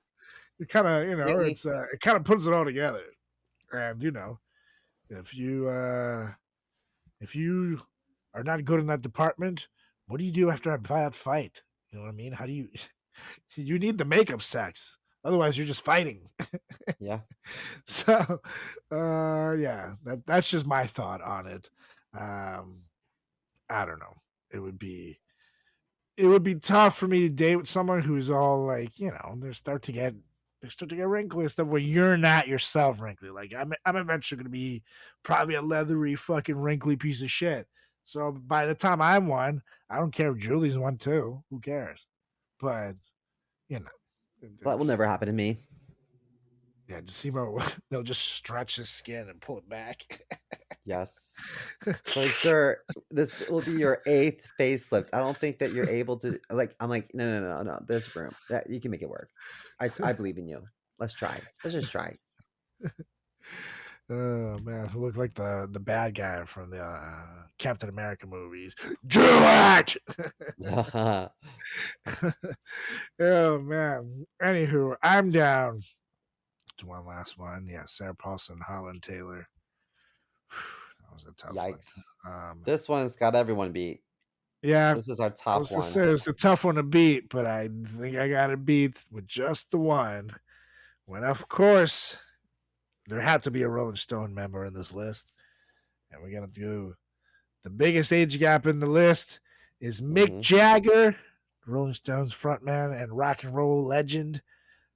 It kind of, Really? it's it kind of puts it all together. And if you are not good in that department, what do you do after a bad fight? You know what I mean? How do you you need the makeup sex. Otherwise you're just fighting. Yeah. So yeah, that's just my thought on it. I don't know. It would be tough for me to date with someone who's all like, they start to get wrinkly and stuff where you're not yourself wrinkly. Like I'm eventually gonna be probably a leathery fucking wrinkly piece of shit. So by the time I'm one, I don't care if Julie's one too. Who cares? But That will never happen to me. Yeah, just see they'll just stretch his skin and pull it back. Yes. Like, sir, this will be your 8th facelift. I don't think that you're able to I'm like, no. There's room. That you can make it work. I believe in you. Let's try. Let's just try. Oh man, who looked like the bad guy from the Captain America movies. Do it! Oh man. Anywho, I'm down to one last one. Yeah, Sarah Paulson, Holland Taylor. That was a tough Yikes. one. This one's got everyone beat. Yeah, This is our I top was gonna one. say it's a tough one to beat, but I think I got it beat with just the one. When of course there had to be a Rolling Stone member in this list, and we're gonna do the biggest age gap in the list is Mick Jagger, Rolling Stones frontman and rock and roll legend,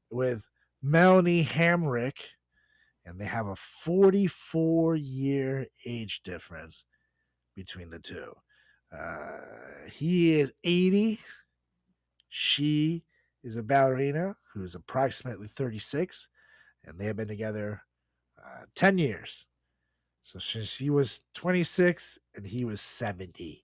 with Melanie Hamrick, and they have a 44-year age difference between the two. He is 80. She is a ballerina who's approximately 36, and they have been together 10 years. So she was 26 and he was 70.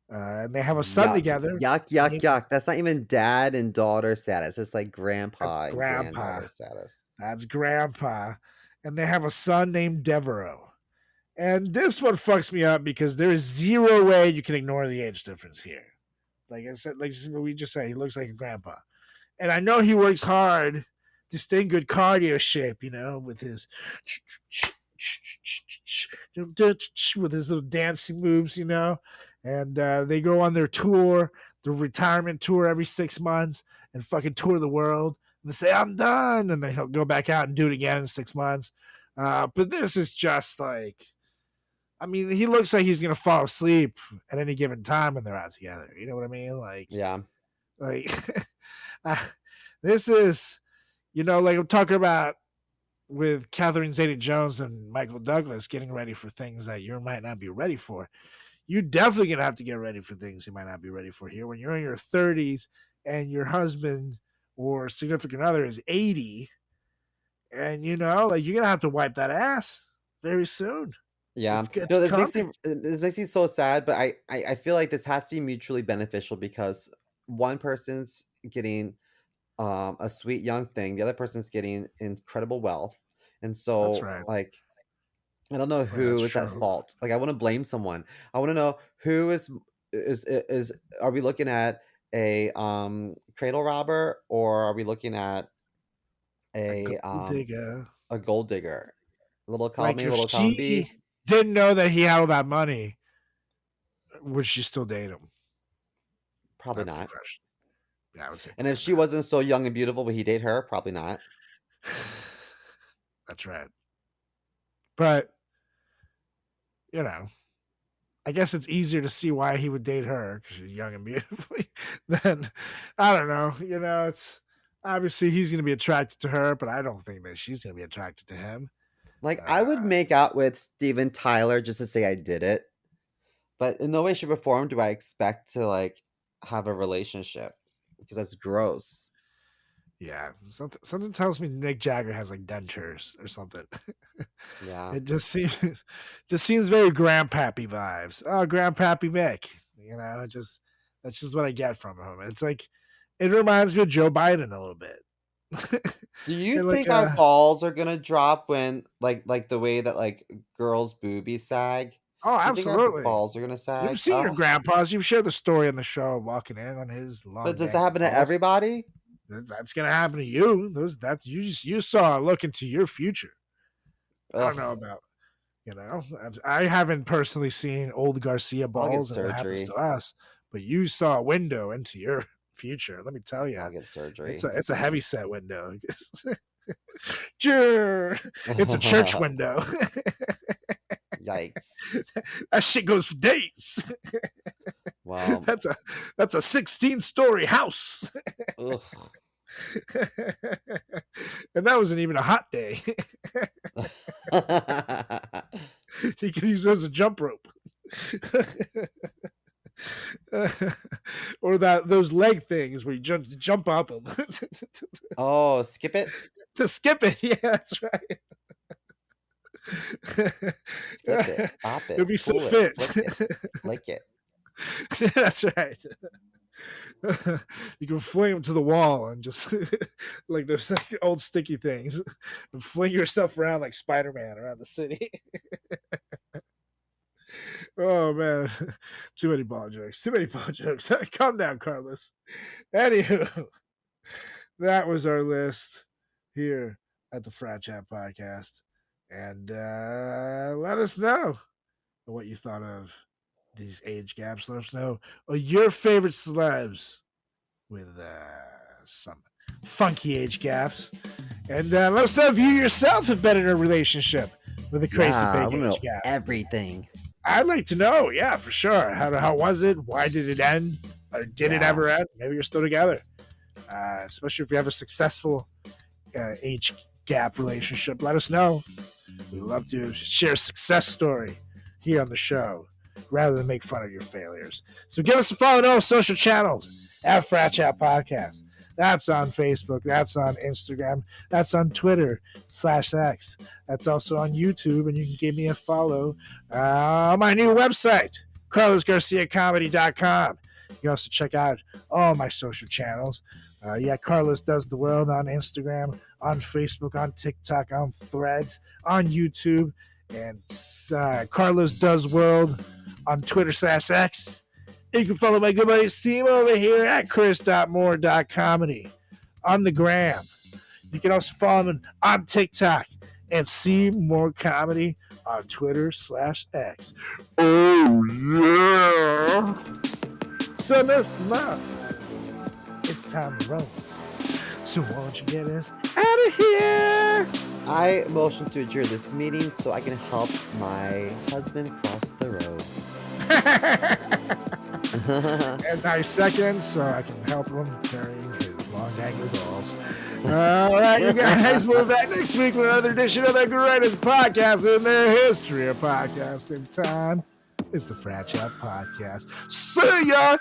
And they have a son together. Yuck. That's not even dad and daughter status. It's like grandpa and granddaughter status. That's grandpa. And they have a son named Devereaux. And this one fucks me up because there is zero way you can ignore the age difference here. Like I said, like we just said, he looks like a grandpa. And I know he works hard to stay in good cardio shape, with his with his little dancing moves, and they go on their tour, the retirement tour every 6 months, and fucking tour the world. and they say, I'm done. And then he'll go back out and do it again in 6 months. But this is just like, I mean, he looks like he's going to fall asleep at any given time when they're out together. You know what I mean? Like, Yeah. like this is, like I'm talking about with Catherine Zeta-Jones and Michael Douglas getting ready for things that you might not be ready for. You're definitely going to have to get ready for things you might not be ready for here. When you're in your 30s and your husband or significant other is 80, and, like you're going to have to wipe that ass very soon. Yeah. It's This makes me so sad, but I feel like this has to be mutually beneficial because one person's getting a sweet young thing, the other person's getting incredible wealth. And so That's right. like I don't know who is at fault. Like I want to blame someone. I want to know who is are we looking at a cradle robber or are we looking at a gold digger? Little column A, little column B. Didn't know that he had all that money, would she still date him? Probably That's not. The question. Yeah, I would say. And if she wasn't so young and beautiful, would he date her? Probably not. That's right. But I guess it's easier to see why he would date her because she's young and beautiful. Then I don't know. It's obviously he's going to be attracted to her, but I don't think that she's going to be attracted to him. Like I would make out with Steven Tyler just to say I did it, but in no way, shape, or form do I expect to like have a relationship because that's gross. Yeah, something tells me Mick Jagger has like dentures or something. Yeah, it just seems very grandpappy vibes. Oh, grandpappy Mick, that's just what I get from him. It's like it reminds me of Joe Biden a little bit. Do you think our balls are gonna drop when like the way that like girls' boobies sag? Oh, absolutely. You think our balls are gonna sag? You've seen your grandpas. You've shared the story on the show walking in on his long. But does that happen to everybody? That's gonna happen to you. You saw a look into your future. Ugh. I don't know about I haven't personally seen old Garcia balls and what happens to us, but you saw a window into your future. Let me tell you, I'll get surgery. It's a heavy set window. It's a church window. Yikes! That shit goes for days. Wow, that's a 16-story house. And that wasn't even a hot day. He could use it as a jump rope. Or those leg things where you jump up them. Oh, skip it? To skip it, yeah, that's right. Skip it, pop it. It'll be so fit. Lick it. That's right. You can fling them to the wall and just like those old sticky things and fling yourself around like Spider-Man around the city. Oh man, too many ball jokes. Calm down, Carlos. Anywho, that was our list here at the Frat Chat Podcast. And let us know what you thought of these age gaps. Let us know your favorite celebs with some funky age gaps. And let us know if you yourself have been in a relationship with a crazy big age gap. Everything. I'd like to know, yeah, for sure. How was it? Why did it end? Or did it ever end? Maybe you're still together. Especially if you have a successful age gap relationship. Let us know. We love to share a success story here on the show rather than make fun of your failures. So give us a follow on all social channels at Frat Chat Podcast. That's on Facebook. That's on Instagram. That's on Twitter /X. That's also on YouTube, and you can give me a follow on my new website, CarlosGarciaComedy.com. You can also check out all my social channels. Carlos Does the World on Instagram, on Facebook, on TikTok, on Threads, on YouTube, and Carlos Does World on Twitter /X. You can follow my good buddy Steve over here at chris.moore.comedy on the gram. You can also follow him on TikTok and see more comedy on Twitter /X. Oh, yeah. So, Mr. Mom, it's time to roll. So So won't you get us out of here? I motion to adjourn this meeting so I can help my husband cross the road. And I second, so I can help him carry his long angry balls. All right, you guys, we'll be back next week with another edition of the greatest podcast in the history of podcasting time. It's the Frat Chat Podcast. See ya!